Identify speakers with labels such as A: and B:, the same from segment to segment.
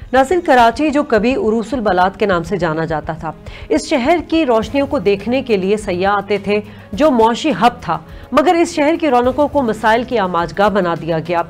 A: नाज़रीन, कराची जो कभी उरूसुल बलात के नाम से जाना जाता था, इस शहर की रोशनियों को देखने के लिए सयाह आते थे, जो मौशी हब था, मगर इस शहर की रौनकों को मसाइल की आमाजगाह बना दिया गया।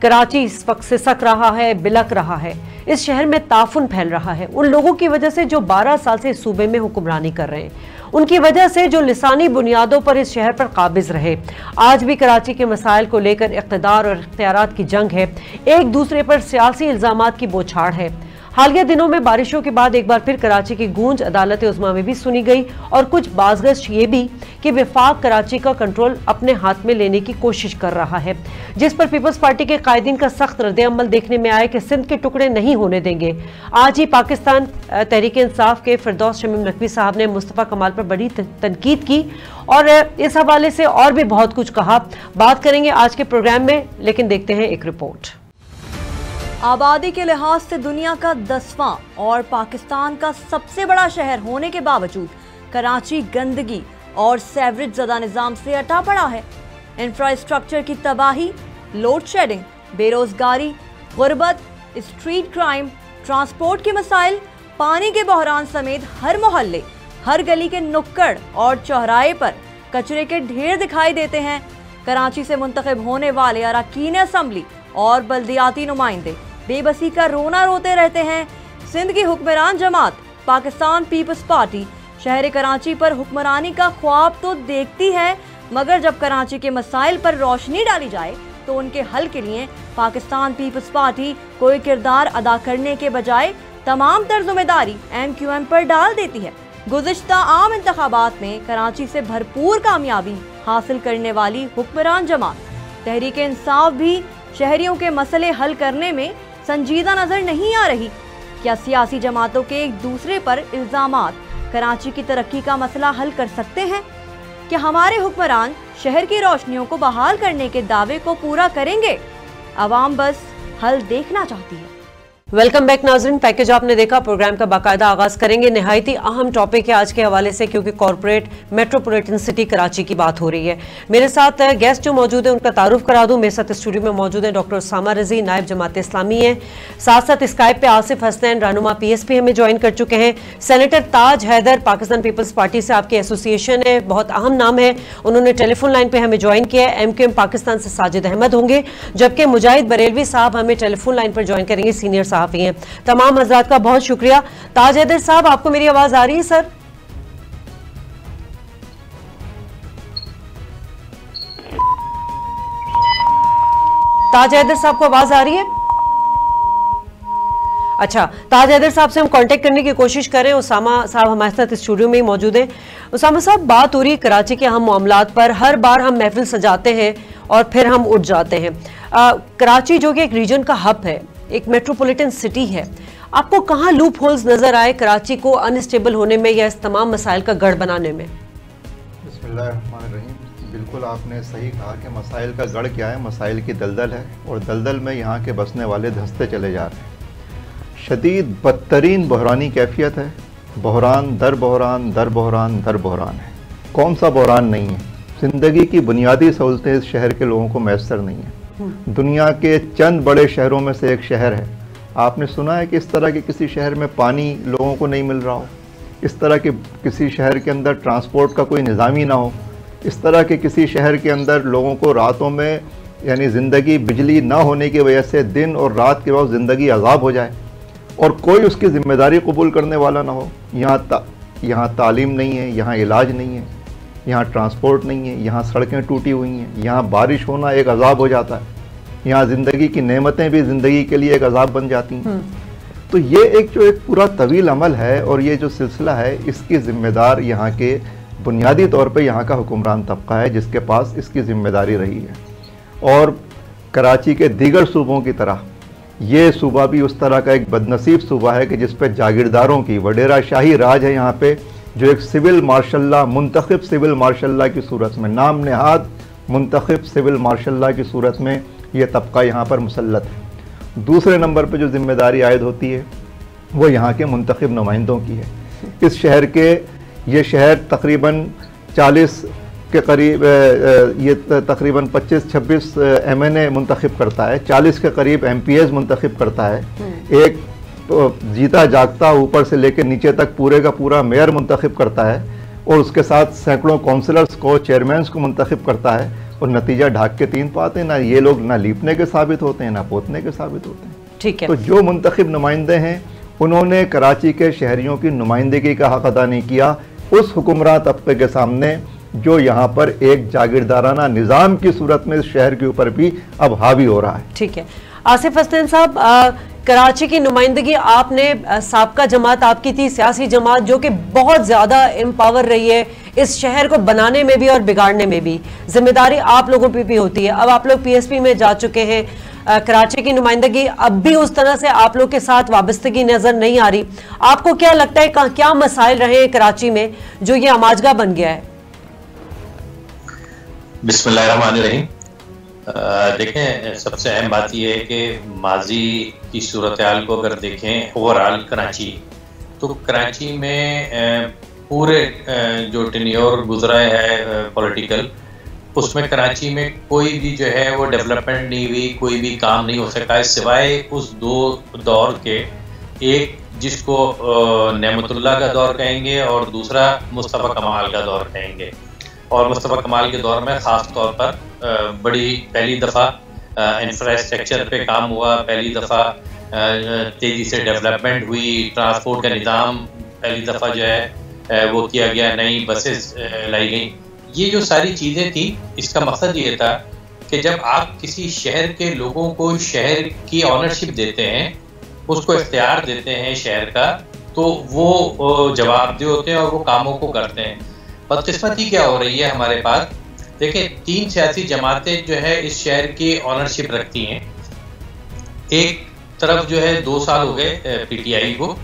A: कराची इस वक्त सिसक रहा है, बिलक रहा है। इस शहर में ताफुन फैल रहा है उन लोगों की वजह से जो 12 साल से इस सूबे में हुक्मरानी कर रहे हैं, उनकी वजह से जो लिसानी बुनियादों पर इस शहर पर काबिज रहे। आज भी कराची के मसाइल को लेकर इक़्तिदार और इख्तियारात की जंग है, एक दूसरे पर सियासी इल्ज़ामात की बौछार है। हालिया दिनों में बारिशों के बाद एक बार फिर कराची की गूंज अदालत उज़्मा में भी सुनी गई और कुछ बाज़गश ये भी कि वफाक कराची का कंट्रोल अपने हाथ में लेने की कोशिश कर रहा है, जिस पर पीपल्स पार्टी के कायदीन का सख्त रद्द-ए-अमल देखने में आया कि सिंध के टुकड़े नहीं होने देंगे। आज ही पाकिस्तान तहरीक इंसाफ के फिरदौस शमीम नकवी साहब ने मुस्तफ़ा कमाल पर बड़ी तनकीद की और इस हवाले से और भी बहुत कुछ कहा। बात करेंगे आज के प्रोग्राम में, लेकिन देखते हैं एक रिपोर्ट।
B: आबादी के लिहाज से दुनिया का 10वां और पाकिस्तान का सबसे बड़ा शहर होने के बावजूद कराची गंदगी और सेवरेज ज़दा निज़ाम से अटा पड़ा है। इंफ्रास्ट्रक्चर की तबाही, लोड शेडिंग, बेरोजगारी, गुर्बत, स्ट्रीट क्राइम, ट्रांसपोर्ट के मसाइल, पानी के बहरान समेत हर मोहल्ले, हर गली के नुक्कड़ और चौराहे पर कचरे के ढेर दिखाई देते हैं। कराची से मुंतखब होने वाले अरकान असम्बली और बल्दियाती नुमाइंदे बेबसी का रोना रोते रहते हैं। सिंध की हुक्मरान जमात पाकिस्तान पीपल्स पार्टी शहर कराची पर हुक्मरानी का ख्वाब तो देखती है, मगर जब कराची के मसाइल पर रोशनी डाली जाए तो उनके हल के लिए पाकिस्तान पीपल्स पार्टी कोई किरदार अदा करने के बजाय तमाम तर जिम्मेदारी MQM पर डाल देती है। गुज़िश्ता आम इंतखाबात में कराची से भरपूर कामयाबी हासिल करने वाली हुक्मरान जमात तहरीक इंसाफ भी शहरियों के मसले हल करने में संजीदा नजर नहीं आ रही। क्या सियासी जमातों के एक दूसरे पर इल्जामात कराची की तरक्की का मसला हल कर सकते हैं? क्या हमारे हुक्मरान शहर की रोशनियों को बहाल करने के दावे को पूरा करेंगे? अवाम बस हल देखना चाहती है।
A: वेलकम बैक नाज़रीन, पैकेज आपने देखा। प्रोग्राम का बाकायदा आगाज करेंगे। नहायती अहम टॉपिक है आज के हवाले से, क्योंकि कॉर्पोरेट मेट्रोपॉलिटन सिटी कराची की बात हो रही है। मेरे साथ गेस्ट जो मौजूद है उनका तारुफ करा दूं। मेरे साथ स्टूडियो में मौजूद है डॉक्टर उसामा रजी, नायब जमात इस्लामी है। साथ साथ स्काइप पे आसिफ हसनैन रहनुमा PSP हमें ज्वाइन कर चुके हैं। सेनेटर ताज हैदर पाकिस्तान पीपल्स पार्टी से आपकी एसोसिएशन है, बहुत अहम नाम है, उन्होंने टेलीफोन लाइन पर हमें ज्वाइन किया है। MQM पाकिस्तान से साजिद अहमद होंगे, जबकि मुजाहिद बरेलवी साहब हमें टेलीफोन लाइन पर ज्वाइन करेंगे, सीनियर साहब हैं। तमाम हजरात का बहुत शुक्रिया। ताज हैदर साहब, आपको मेरी आवाज आ रही है सर? ताज हैदर साहब को आवाज आ रही है? अच्छा, ताज हैदर साहब से हम कांटेक्ट करने की कोशिश कर रहे हैं। उसामा साहब हमारे साथ स्टूडियो में ही मौजूद हैं। उसामा साहब, बात हो रही है कराची के अहम मामलात पर। हर बार हम महफिल सजाते हैं और फिर हम उठ जाते हैं। कराची जो कि एक रीजन का हब है, एक मेट्रोपॉलिटन सिटी है, आपको कहाँ लूप होल्स नजर आए कराची को अनस्टेबल होने में या इस तमाम मसाइल का गढ़ बनाने में?
C: बिस्मिल्लाहिर्रहमानिर्रहीम। बिल्कुल आपने सही कहा कि मसाइल का गढ़ क्या है, मसाइल की दलदल है और दलदल में यहाँ के बसने वाले धंसते चले जा रहे हैं। शदीद बदतरीन बहरानी कैफियत है, बहरान दर बहरान दर बहरान दर बहरान है। कौन सा बहरान नहीं है? ज़िंदगी की बुनियादी सहूलतें इस शहर के लोगों को मैसर नहीं है। दुनिया के चंद बड़े शहरों में से एक शहर है। आपने सुना है कि इस तरह के किसी शहर में पानी लोगों को नहीं मिल रहा हो, इस तरह के किसी शहर के अंदर ट्रांसपोर्ट का कोई निज़ाम ही ना हो, इस तरह के किसी शहर के अंदर लोगों को रातों में यानी ज़िंदगी बिजली ना होने की वजह से दिन और रात के बाद ज़िंदगी अज़ाब हो जाए और कोई उसकी ज़िम्मेदारी कबूल करने वाला ना हो। यहाँ तालीम नहीं है, यहाँ इलाज नहीं है, यहाँ ट्रांसपोर्ट नहीं है, यहाँ सड़कें टूटी हुई हैं, यहाँ बारिश होना एक अजाब हो जाता है, यहाँ ज़िंदगी की नेमतें भी ज़िंदगी के लिए एक अजाब बन जाती हैं। तो ये एक पूरा तवील अमल है और ये जो सिलसिला है इसकी ज़िम्मेदार यहाँ के बुनियादी तौर पे यहाँ का हुक्मरान तबका है, जिसके पास इसकी ज़िम्मेदारी रही है। और कराची के दीगर सूबों की तरह ये सूबा भी उस तरह का एक बदनसीब सूबा है कि जिस पे जागीरदारों की वडेरा शाही राज है यहाँ पे, जो एक सिविल मार्शल्ला मुंतखब सिविल मार्शल्ला की सूरत में, नाम नहाद मुंतखब सिविल मार्शल्ला की सूरत में ये तबका यहाँ पर मुसल्लत है। दूसरे नंबर पर जो जिम्मेदारी आयद होती है वो यहाँ के मुंतखब नुमाइंदों की है। इस शहर के ये शहर तकरीबन 40 के करीब ये तकरीबन 25-26 MNA मुंतखब करता है, 40 के करीब MPs मुंतखब करता है। एक जीता जागता ऊपर से लेकर नीचे तक पूरे का पूरा मेयर मुंतखब करता है और उसके साथ सैकड़ों काउंसलर्स को, चेयरमैन्स को मुंतखब करता है और नतीजा ढाक के तीन पाते हैं। ना ये लोग ना लीपने के साबित होते हैं, ना पोतने के साबित होते हैं।
A: ठीक है।
C: तो जो मुंतखब नुमाइंदे हैं उन्होंने कराची के शहरियों की नुमाइंदगी का हक अदा नहीं किया उस हुक्मरान तबके के सामने जो यहाँ पर एक जागीरदाराना निज़ाम की सूरत में इस शहर के ऊपर भी अब हावी हो रहा है।
A: ठीक है। आसिफ हसन साहब, कराची की नुमाइंदगी आपने साबका जमात आपकी थी, सियासी जमात जो कि बहुत ज़्यादा एम्पावर रही है इस शहर को बनाने में भी और बिगाड़ने में भी, जिम्मेदारी आप लोगों पे भी होती है। अब आप लोग PSP में जा चुके हैं, कराची की नुमाइंदगी अब भी उस तरह से आप लोग के साथ वाबस्तगी नज़र नहीं आ रही। आपको क्या लगता है क्या मसाइल रहे हैं कराची में जो ये आमाजगा बन गया है?
D: बिस्मिल्लाहिर्रहमानिर्रहीम। देखें, सबसे अहम बात यह है कि माजी की सूरत हाल को अगर देखें ओवरऑल कराची, तो कराची में पूरे जो टेन्योर गुजरा है पॉलिटिकल, उसमें कराची में कोई भी जो है वो डेवलपमेंट नहीं हुई, कोई भी काम नहीं हो सका सिवाय उस दो दौर के, एक जिसको नेमतुल्लाह का दौर कहेंगे और दूसरा मुस्तफ़ा कमाल का दौर कहेंगे। और मुस्तफ़ा कमाल के दौर में ख़ास तौर पर बड़ी पहली दफ़ा इंफ्रास्ट्रक्चर पे काम हुआ, पहली दफ़ा तेज़ी से डेवलपमेंट हुई, ट्रांसपोर्ट का निज़ाम पहली दफ़ा जो है वो किया गया, नई बसेस लाई गई। ये जो सारी चीज़ें थी, इसका मकसद ये था कि जब आप किसी शहर के लोगों को शहर की ऑनरशिप देते हैं, उसको इख्तियार देते हैं शहर का, तो वो जवाबदेह होते हैं और वो कामों को करते हैं। बदकिस्मती क्या हो रही है हमारे पास, देखिए 3 सियासी जमातें जो है इस शहर की ऑनरशिप रखती हैं। एक तरफ जो है 2 साल हो गए PTI को,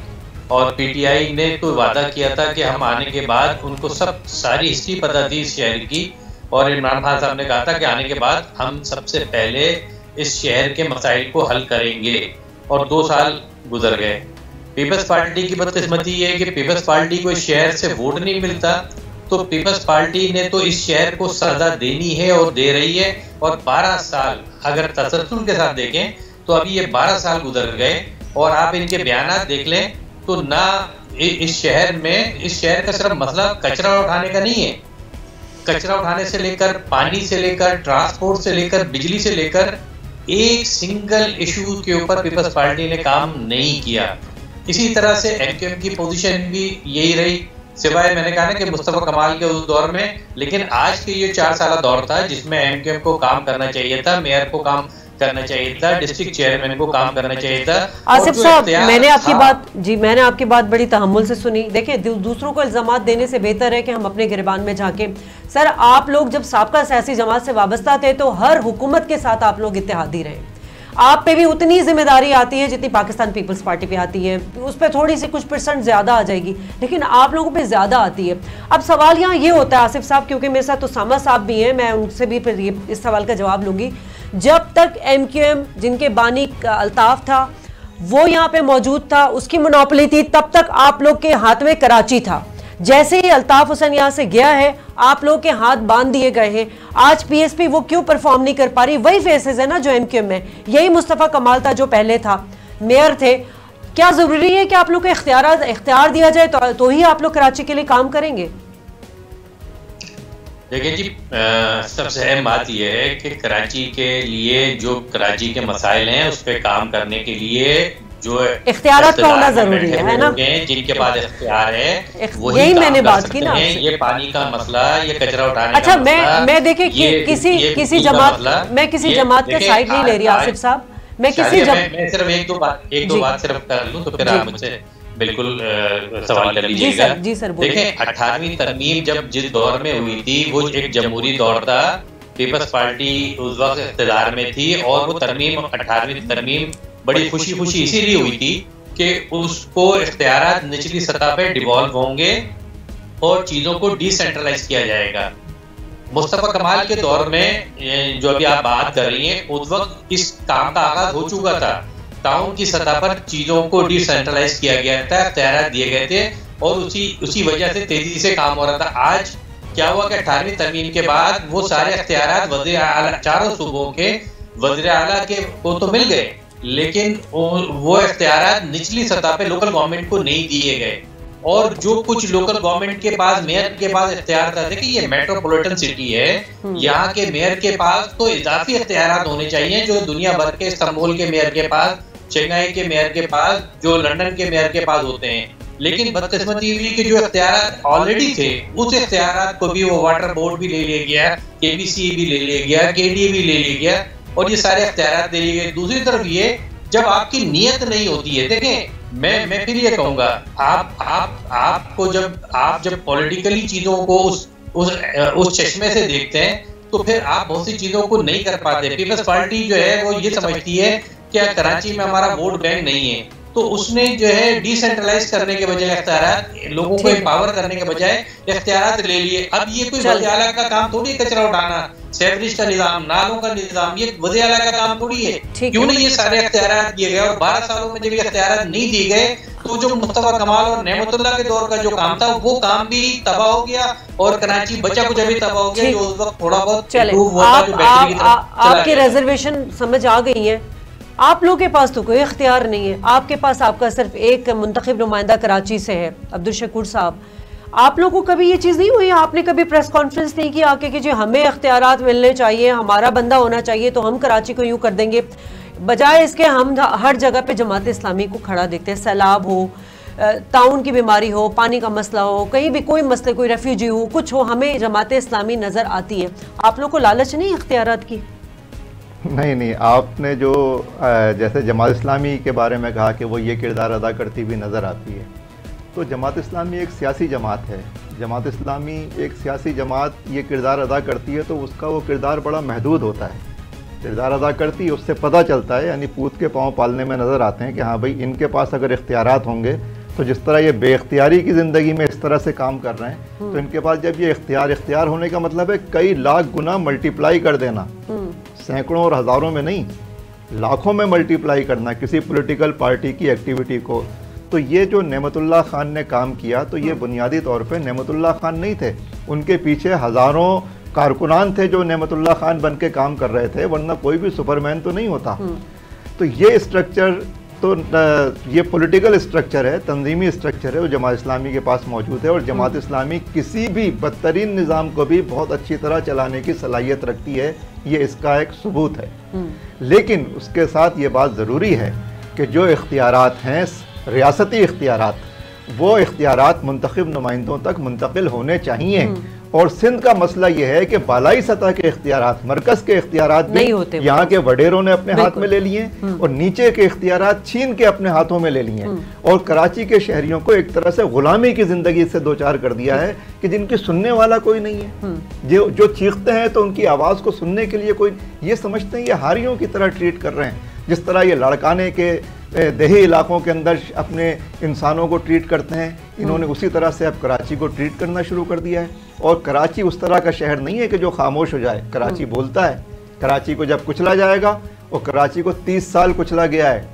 D: और PTI ने तो वादा किया था कि हम आने के बाद, उनको सब सारी हिस्ट्री पता थी इस शहर की, और इमरान खान साहब ने कहा था कि आने के बाद हम सबसे पहले इस शहर के मसाइल को हल करेंगे, और 2 साल गुजर गए। पीपल्स पार्टी की बदकिस्मती ये है कि पीपल्स पार्टी को इस शहर से वोट नहीं मिलता, तो पीपल्स पार्टी ने तो इस शहर को सजा देनी है और दे रही है। और 12 साल अगर तसल्सल के साथ देखें तो अभी ये 12 साल गुजर गए, और आप इनके बयानात देख लें तो ना इस शहर का सिर्फ मसला कचरा उठाने का नहीं है, कचरा उठाने से लेकर पानी से लेकर ट्रांसपोर्ट से लेकर बिजली से लेकर एक सिंगल इशू के ऊपर पीपल्स पार्टी ने काम नहीं किया। इसी तरह से MQM की पोजीशन भी यही रही, सिवाय मैंने कहा ना कि मुस्तफ़ा कमाल के उस दौर में। लेकिन आज के ये 4 साल दौर था जिसमें MQM को काम करना चाहिए था, मेयर को काम करना चाहिए था, डिस्ट्रिक्ट चेयरमैन को काम करना चाहिए था।
A: आसिफ साहब, मैंने आपकी बात बड़ी तहम्मुल से सुनी। देखिए, दूसरों को इल्जामात देने से बेहतर है कि हम अपने गिरबान में झांके। सर, आप लोग जब साबका सियासी जमात से वाबस्ता थे तो हर हुकूमत के साथ आप लोग इत्तेहादी रहे। आप पे भी उतनी जिम्मेदारी आती है जितनी पाकिस्तान पीपल्स पार्टी पे आती है, उस पर थोड़ी सी कुछ % ज़्यादा आ जाएगी, लेकिन आप लोगों पे ज़्यादा आती है। अब सवाल यहाँ ये होता है आसिफ साहब, क्योंकि मेरे साथ उसामा साहब भी हैं, मैं उनसे भी फिर इस सवाल का जवाब लूँगी। जब तक MQM जिनके बानी अल्ताफ़ था वो यहाँ पे मौजूद था, उसकी मोनोपोली थी, तब तक आप लोग के हाथ में कराची था। जैसे ही अल्ताफ हुसैन यहाँ से गया है, आप लोग के हाथ बांध दिए गए हैं। आज PSP वो क्यों परफॉर्म नहीं कर पा रही? वही फेसेस है ना जो MQM में, यही मुस्तफ़ा कमाल था जो पहले था, मेयर थे। क्या जरूरी है कि आप लोग को इख्तियार दिया जाए तो ही आप लोग कराची के लिए काम करेंगे?
D: देखिए जी, सबसे अहम बात यह है कि कराची के लिए जो कराची के मसाइल हैं उस पर काम करने के लिए जो
A: इख्तियार का होना जरूरी है ना,
D: जिनके पास इख्तियार है
A: यही मैंने बात की ना।
D: ये पानी का मसला, ये कचरा उठाने
A: अच्छा, मैं देखिए किसी जमात के साइड नहीं ले रही आसिफ साहब, मैं
D: सिर्फ एक दो बात सिर्फ कर लूं तो फिर आप मुझसे बिल्कुल सवाल कर लीजिएगा।
A: जी सर,
D: देखें, 18वीं तरमीम जब जिस दौर में हुई थी वो एक जमहूरी दौर था, पीपल्स पार्टी उस वक्त इख्तियार में थी, और वो तरमीम 18वीं तरमीम बड़ी खुशी इसीलिए हुई थी कि उसको इख्तियारात निचली सतह पे डिवॉल्व होंगे और चीज़ों को डिसेंट्रलाइज किया जाएगा। मुस्तफ़ा कमाल के दौर में जो अभी आप बात कर रही हैं, उस वक्त इस काम का आगाज हो चुका था। टाउन की सतह पर चीज़ों को डिसेंट्रलाइज किया गया था, इख्तियारात दिए गए थे, और उसी वजह से तेजी से काम हो रहा था। आज क्या हुआ कि 18वीं तरमीम के बाद वो सारे इख्तियारात वज़ीर आला, चारों सूबों के वज़ीर आला के को तो मिल गए, लेकिन वो इख्तियारात निचली सतह पे लोकल गवर्नमेंट को नहीं दिए गए। और जो कुछ लोकल गवर्नमेंट के पास, मेयर के पास इख्तियार था कि ये मेट्रोपॉलिटन सिटी है, यहाँ के मेयर के पास तो इजाफी इख्तियारात होने चाहिए जो दुनिया भर के, इस्तांबुल के मेयर के पास, चेन्नई के मेयर के पास, जो लंदन के मेयर के पास होते हैं। लेकिन बदकिस्मती हुई कि जो इख्तियारात ऑलरेडी थे, उस इख्तियारात को भी वो वाटर बोर्ड भी ले लिया गया, केबीसी भी ले लिया गया, केडी भी ले लिया गया, और ये सारे इख्तियारात दे लिए गए। दूसरी तरफ ये, जब आपकी नीयत नहीं होती है, देखें मैं फिर ये कहूंगा, आपको जब पॉलिटिकली चीजों को उस चश्मे से देखते हैं तो फिर आप बहुत सी चीजों को नहीं कर पाते। पीपल्स पार्टी जो है वो ये समझती है कि कराची में हमारा वोट बैंक नहीं है, तो उसने जो है डिसेंट्रलाइज करने के बजाय इख्तियारात, लोगों को एम्पावर करने के बजाय इख्तियारात ले लिए। अब ये कोई वज़ीर आला का काम थोड़ी, कचरा उठाना, सेवरेज का निजाम, नालों का निजाम, ये वज़ीर आला का काम थोड़ी है। क्यों नहीं ये सारे इख्तियारात दिए गए? और 12 सालों में जब ये इख्तियारात नहीं दिए गए तो जो मुस्तफा कमाल और नेमतुल्लाह के दौर का जो काम था वो काम भी तबाह हो गया, और कराची बचा कुछ अभी तबाह हो गया, जो उस वक्त थोड़ा बहुत
A: आपके रिजर्वेशन समझ आ गई है। आप लोगों के पास तो कोई इख्तियार नहीं है, आपके पास आपका सिर्फ एक मुंतखब नुमाइंदा कराची से है, अब्दुल शकूर साहब। आप लोगों को कभी ये चीज़ नहीं हुई, आपने कभी प्रेस कॉन्फ्रेंस नहीं की आके कि जो हमें इख्तियारात मिलने चाहिए, हमारा बंदा होना चाहिए, तो हम कराची को यूँ कर देंगे? बजाय इसके हम हर जगह पे जमात इस्लामी को खड़ा देखते हैं। सैलाब हो, ताउन की बीमारी हो, पानी का मसला हो, कहीं भी कोई मसले, कोई रेफ्यूजी हो, कुछ हो, हमें जमात इस्लामी नज़र आती है। आप लोग को लालच नहीं इख्तियारात की?
C: नहीं, आपने जो जैसे जमात इस्लामी के बारे में कहा कि वो ये किरदार अदा करती हुई नज़र आती है, तो जमात इस्लामी एक सियासी जमात है। जमात इस्लामी एक सियासी जमात ये किरदार अदा करती है, तो उसका वो किरदार बड़ा महदूद होता है। किरदार अदा करती है, उससे पता चलता है, यानी पूत के पाँव पालने में नज़र आते हैं कि हाँ भाई, इनके पास अगर इख्तियारात होंगे तो जिस तरह ये बेख्तियारी की ज़िंदगी में इस तरह से काम कर रहे हैं, तो इनके पास जब ये इख्तियार होने का मतलब है कई लाख गुना मल्टीप्लाई कर देना, सैकड़ों और हज़ारों में नहीं, लाखों में मल्टीप्लाई करना किसी पॉलिटिकल पार्टी की एक्टिविटी को। तो ये जो नेमतुल्लाह खान ने काम किया, तो ये बुनियादी तौर पे नेमतुल्लाह खान नहीं थे, उनके पीछे हज़ारों कारकुनान थे जो नेमतुल्लाह खान बन के काम कर रहे थे, वरना कोई भी सुपरमैन तो नहीं होता। तो ये स्ट्रक्चर, तो ये पॉलिटिकल स्ट्रक्चर है, तंजीमी स्ट्रक्चर है, वो जमात इस्लामी के पास मौजूद है। और जमात इस्लामी किसी भी बदतरीन निज़ाम को भी बहुत अच्छी तरह चलाने की सलाहियत रखती है, ये इसका एक सबूत है। लेकिन उसके साथ ये बात ज़रूरी है कि जो इख्तियारात हैं, रियासती इख्तियारात, वो इख्तियारात मुंतखब नुमाइंदों तक मुंतकिल होने चाहिए। और सिंध का मसला ये है कि बालाई सतह के इख्तियारात, मरकज़ के इख्तियारात नहीं होते, यहाँ के वडेरों ने अपने हाथ में ले लिए, और नीचे के इख्तियारात छीन के अपने हाथों में ले लिए, और कराची के शहरियों को एक तरह से गुलामी की ज़िंदगी से दो चार कर दिया है कि जिनकी सुनने वाला कोई नहीं है। जो चीखते हैं तो उनकी आवाज़ को सुनने के लिए कोई, ये समझते हैं ये हारियों की तरह ट्रीट कर रहे हैं, जिस तरह ये लड़काने के देही इलाकों के अंदर अपने इंसानों को ट्रीट करते हैं, इन्होंने उसी तरह से अब कराची को ट्रीट करना शुरू कर दिया है। और कराची उस तरह का शहर नहीं है कि जो खामोश हो जाए, कराची बोलता है। कराची को जब कुचला जाएगा, और कराची को 30 साल कुचला गया है,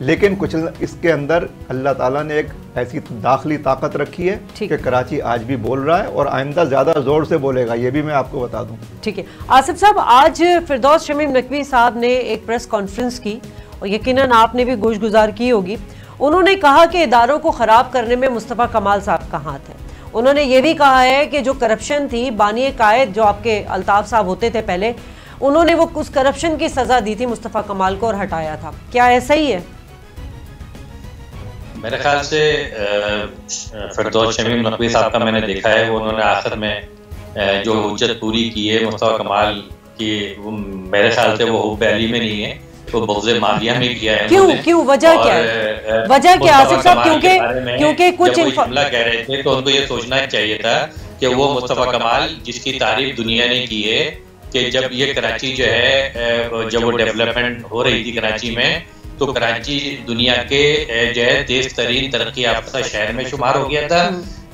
C: लेकिन इसके अंदर अल्लाह ताला ने एक ऐसी दाखिली ताकत रखी है कि कराची आज भी बोल रहा है, और आइंदा ज़्यादा ज़ोर से बोलेगा, ये भी मैं आपको बता दूँ।
A: ठीक है आसिफ साहब, आज फिरदौस शमीम नकवी साहब ने एक प्रेस कॉन्फ्रेंस की, और यकीनन आपने भी गोशगुजार की होगी। उन्होंने कहा कि इदारों को ख़राब करने में मुस्तफ़ा कमाल साहब का हाथ है। उन्होंने ये भी कहा है कि जो करप्शन थी, बानी कायद जो आपके अल्ताफ़ साहब होते थे पहले, उन्होंने वो उस करप्शन की सज़ा दी थी मुस्तफ़ा कमाल को और हटाया था। क्या ऐसा ही है?
D: मेरे ख्याल से फिरदौस शमीम नकवी साहब का मैंने देखा है, वो उन्होंने आखिर में जो हुज्जत पूरी की है मुस्तफ़ा कमाल की, मेरे ख्याल से वो पहली में नहीं है, तो बहुत मादिया में किया है।
A: क्यों वजह क्या है? वजह क्या आसिफ साहब? क्योंकि कुछ
D: जुमला कह रहे थे, तो उनको ये सोचना चाहिए था कि वो मुस्तफ़ा कमाल जिसकी तारीफ दुनिया ने की है कि जब ये कराची जो है, जब वो डेवलपमेंट हो रही थी कराची में, तो कराची दुनिया के जो है तेज तरीन तरक्की याफ्ता शहर में शुमार हो गया था।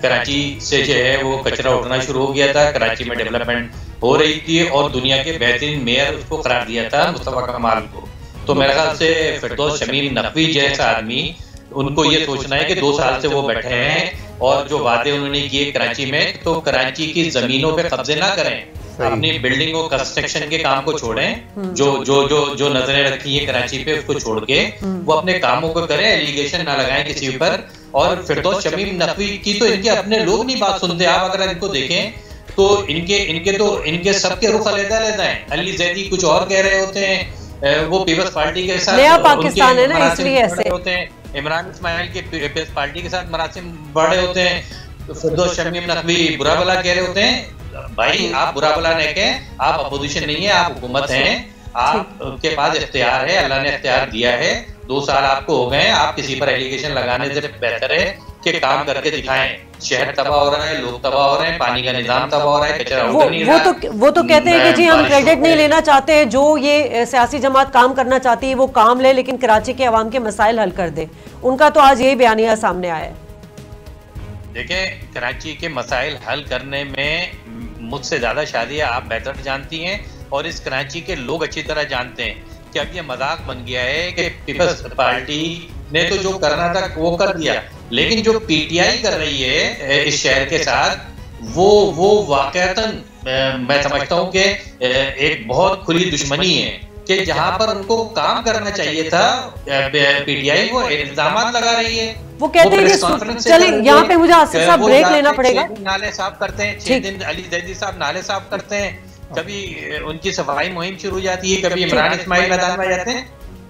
D: कराची से जो है वो कचरा उठना शुरू हो गया था, कराची में डेवलपमेंट हो रही थी, और दुनिया के बेहतरीन मेयर उसको करार दिया था मुस्तफ़ा कमाल को। तो मेरे ख्याल से फिरदौस शमीम नकवी जैसा आदमी, उनको ये सोचना है कि 2 साल से वो बैठे हैं, और जो वादे उन्होंने किए कराची में, तो कराची की जमीनों पे कब्जे ना करें, अपनी बिल्डिंग और कंस्ट्रक्शन के काम को छोड़ें, जो जो जो जो नजरें रखी है कराची पे उसको छोड़ के वो अपने कामों को करें, एलिगेशन ना लगाएं किसी ऊपर। और फिरदौस शमीम नकवी की तो इनके अपने लोग नहीं बात सुनते। आप अगर इनको देखें तो इनके सबके रुख अलग-अलग हैं। अली जैदी कुछ और कह रहे होते हैं, वो पीपल्स पार्टी के साथ
A: नया पाकिस्तान है ना, इसलिए ऐसे
D: होते हैं। इमरान इस्माइल के पीपल्स पार्टी के साथ मरासिम बड़े होते हैं, तो फिरदौस शमीम नकवी बुरा भला कह रहे होते हैं। भाई आप बुरा भला नहीं कहें, आप अपोजिशन नहीं है, आप हुकूमत हैं, आपके पास इख्तियार है, अल्लाह ने इख्तियार दिया है। 2 साल आपको हो गए, आप किसी पर एलिगेशन लगाने से बेहतर है कि काम करके दिखाएं। शहर तबाह हो रहा है, लोग तबाह हो रहे हैं, पानी का निजाम तबाह हो रहा है, कचरा उड़ नहीं रहा।
A: वो तो कहते हैं कि जी हम क्रेडिट नहीं लेना चाहते हैं, जो ये सियासी जमात काम करना चाहती है वो काम ले, लेकिन कराची के अवाम के मसाइल हल कर दे। उनका तो आज यही बयानिया सामने आया है।
D: देखें, कराची के मसाइल हल करने में मुझसे ज्यादा शादिया आप बेहतर जानती हैं, और इस कराची के लोग अच्छी तरह जानते हैं कि अब ये मजाक बन गया है कि पीपल्स पार्टी ने तो जो करना था वो कर दिया, लेकिन जो पीटीआई कर रही है इस शहर के साथ वो वाकईतन मैं समझता हूँ कि एक बहुत खुली दुश्मनी है कि जहां पर उनको काम करना चाहिए था पीटीआई वो इल्जाम लगा रही है।
A: वो कहते हैं कि चले यहाँ पे मुझे आसिफ साहब ब्रेक लेना पड़ेगा।
D: नाले साफ करते हैं 6 दिन, अली जैदी साहब नाले साफ करते हैं, कभी उनकी सफाई मुहिम शुरू हो जाती है, कभी इमरान इस्माइल मैदान में जाते हैं।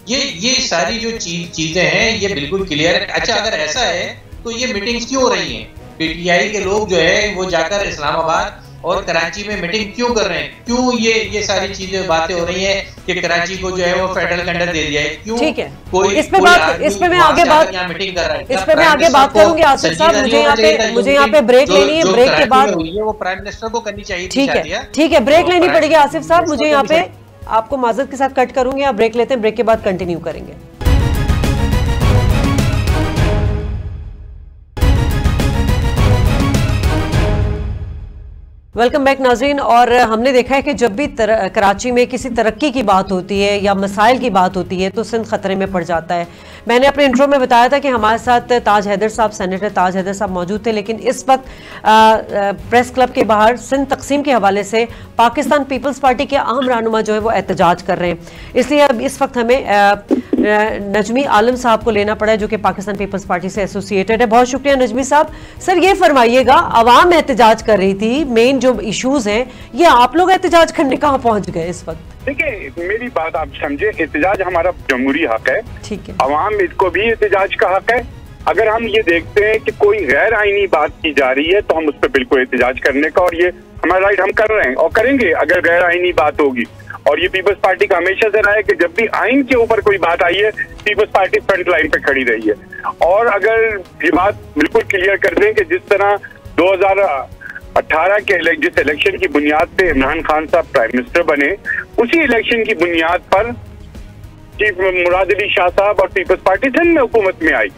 D: ये सारी जो चीजें हैं ये बिल्कुल क्लियर है। अच्छा, अगर ऐसा है तो ये मीटिंग्स क्यों हो रही हैं? पीटीआई के लोग जो है वो जाकर इस्लामाबाद और कराची में मीटिंग क्यों कर रहे हैं? क्यों ये सारी चीजें बातें हो रही हैं कि कराची को जो है वो फेडरल के अंडर दे दिया है? क्यों?
A: ठीक है, इस पे मैं आगे बात
D: मीटिंग कर रहा है,
A: इस पे मैं आगे बात करूंगी आसिफ साहब। मुझे यहाँ पे ब्रेक लेनी है, ब्रेक के बाद
D: वो प्राइम मिनिस्टर को करनी चाहिए।
A: ठीक है, ब्रेक लेनी पड़ेगी आसिफ साहब। मुझे यहाँ पे आपको माजरत के साथ कट करूंगी, आप ब्रेक लेते हैं, ब्रेक के बाद कंटिन्यू करेंगे। वेलकम बैक नाज़रीन। और हमने देखा है कि जब भी कराची में किसी तरक्की की बात होती है या मसाइल की बात होती है तो सिंध खतरे में पड़ जाता है। मैंने अपने इंट्रो में बताया था कि हमारे साथ ताज हैदर साहब, सेनेटर ताज हैदर साहब मौजूद थे, लेकिन इस वक्त प्रेस क्लब के बाहर सिंध तकसीम के हवाले से पाकिस्तान पीपल्स पार्टी के अहम रहनुमा जो है वो एहतजाज कर रहे हैं। इसलिए अब इस वक्त हमें नजमी आलम साहब को लेना पड़ा है, जो कि पाकिस्तान पीपल्स पार्टी से एसोसिएटेड है। बहुत शुक्रिया नजमी साहब। सर, ये फरमाइएगा, आवाम एहतजाज कर रही थी, मेन जो इश्यूज हैं, ये आप लोग एहतजाज करने कहाँ पहुंच गए इस वक्त?
E: देखिए, मेरी बात आप समझे, एहतजाज हमारा जमहूरी हक है,
A: ठीक है,
E: अवाम इसको भी एहतजाज का हक है। अगर हम ये देखते हैं कि कोई गैर आईनी बात की जा रही है तो हम उस पर बिल्कुल एहतजाज करने का, और ये हमारा राइट, हम कर रहे हैं और करेंगे अगर गैर आईनी बात होगी। और ये पीपल्स पार्टी का हमेशा से रहा है कि जब भी आइन के ऊपर कोई बात आई है पीपल्स पार्टी फ्रंट लाइन पे खड़ी रही है। और अगर ये बात बिल्कुल क्लियर कर दें कि जिस तरह 2018 के जिस इलेक्शन की बुनियाद पे इमरान खान साहब प्राइम मिनिस्टर बने, उसी इलेक्शन की बुनियाद पर चीफ मुराद अली शाह साहब और पीपल्स पार्टी सिंध में हुकूमत में आई।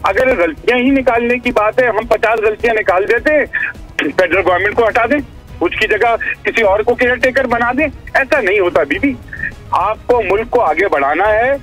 E: अगर गलतियां ही निकालने की बात है, हम 50 गलतियां निकाल देते, फेडरल गवर्नमेंट को हटा दें, उसकी जगह किसी और को केयर टेकर बना दें। ऐसा नहीं होता बीबी। आपको मुल्क को आगे बढ़ाना है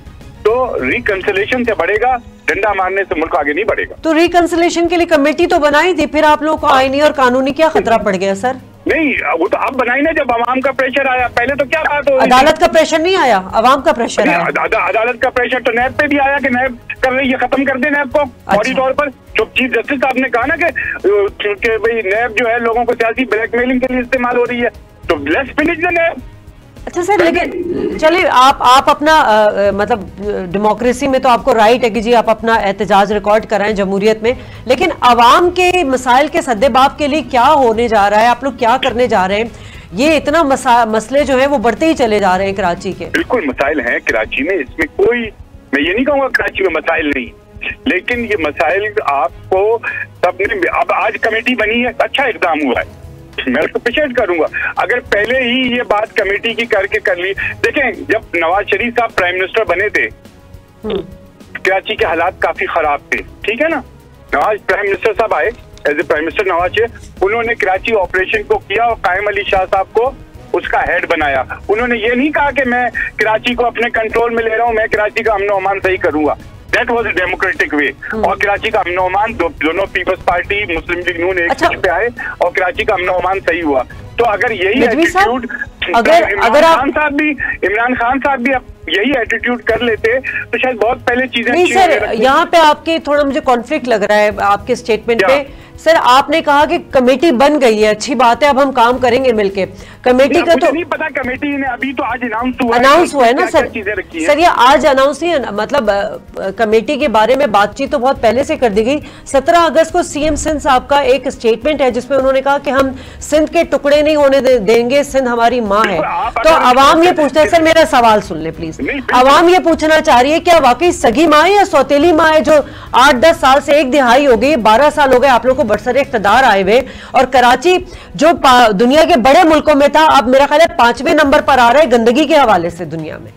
E: तो रिकंसिलेशन से बढ़ेगा, डंडा मारने से मुल्क आगे नहीं बढ़ेगा।
A: तो रिकंसिलेशन के लिए कमेटी तो बनाई थी, फिर आप लोगों को आईनी और कानूनी क्या खतरा पड़ गया सर?
E: नहीं, वो तो अब बनाई ना जब आवाम का प्रेशर आया। पहले तो क्या बात हो,
A: अदालत का प्रेशर नहीं आया, आवाम का प्रेशर आया।
E: अदालत का प्रेशर तो नैब पे भी आया कि नैब कर रही है, खत्म कर दे नैब को फौरी तौर पर। जो चीफ जस्टिस साहब ने कहा ना कि भाई नैब जो है लोगों को सियासी ब्लैकमेलिंग के लिए इस्तेमाल हो रही है, तो लेट्स फिनिश द नैब।
A: अच्छा सर, लेकिन चलिए आप अपना मतलब डेमोक्रेसी में तो आपको राइट है कि जी आप अपना एहतजाज रिकॉर्ड कराएं जमहूरियत में, लेकिन अवाम के मसाइल के सद्देबाब के लिए क्या होने जा रहा है? आप लोग क्या करने जा रहे हैं? ये इतना मसले जो हैं वो बढ़ते ही चले जा रहे हैं कराची के।
E: बिल्कुल मसाइल हैं कराची में, इसमें कोई, मैं ये नहीं कहूँगा कराची में मसाइल नहीं, लेकिन ये मसाइल आपको सबने, अब आज कमेटी बनी है, अच्छा इक़दाम हुआ है, मैं उसको अप्रिशिएट करूंगा। अगर पहले ही ये बात कमेटी की करके कर ली। देखें, जब नवाज शरीफ साहब प्राइम मिनिस्टर बने थे कराची के हालात काफी खराब थे, ठीक है ना। नवाज प्राइम मिनिस्टर साहब आए, as a prime minister Nawaz Sharif, उन्होंने कराची ऑपरेशन को किया और कायम अली शाह साहब को उसका हेड बनाया। उन्होंने ये नहीं कहा कि मैं कराची को अपने कंट्रोल में ले रहा हूँ, मैं कराची का अमन अमान सही करूंगा। दैट वाज अ डेमोक्रेटिक वे। और कराची का अमन अमान दोनों पीपल्स पार्टी, मुस्लिम लीग नून एक पे आए और कराची का अमन अमान सही हुआ। तो अगर यही एटीट्यूड
A: अगर
E: इमरान खान साहब भी यही एटीट्यूड कर लेते तो शायद बहुत पहले चीजें
A: नहीं सर, यहाँ पे आपके थोड़ा मुझे कॉन्फ्लिक्ट लग रहा है आपके स्टेटमेंट पे। सर आपने कहा कि कमेटी बन गई है, अच्छी बात है, अब हम काम करेंगे मिलके। कमेटी का तो
E: नहीं पता, कमेटी ने अभी तो आज
A: अनाउंस हुआ है ना सर। सर ये आज अनाउंस नहीं है, मतलब कमेटी के बारे में बातचीत तो बहुत पहले से कर दी गई। 17 अगस्त को सीएम सिंध साहब का एक स्टेटमेंट है जिसमें उन्होंने कहा कि हम सिंध के टुकड़े नहीं होने देंगे, सिंध हमारी माँ है। तो अवाम ये पूछता है, सर मेरा सवाल सुन ले प्लीज, अवाम ये पूछना चाह रही है क्या वाकई सगी माँ है या सौतेली माँ है जो 8-10 साल से 1 दिहाई हो गई, 12 साल हो गए आप लोग को बरसरे इख्तिदार आए हुए, और कराची जो दुनिया के बड़े मुल्कों में था अब मेरा ख्याल है 5वें नंबर पर आ रहा है गंदगी के हवाले से दुनिया में।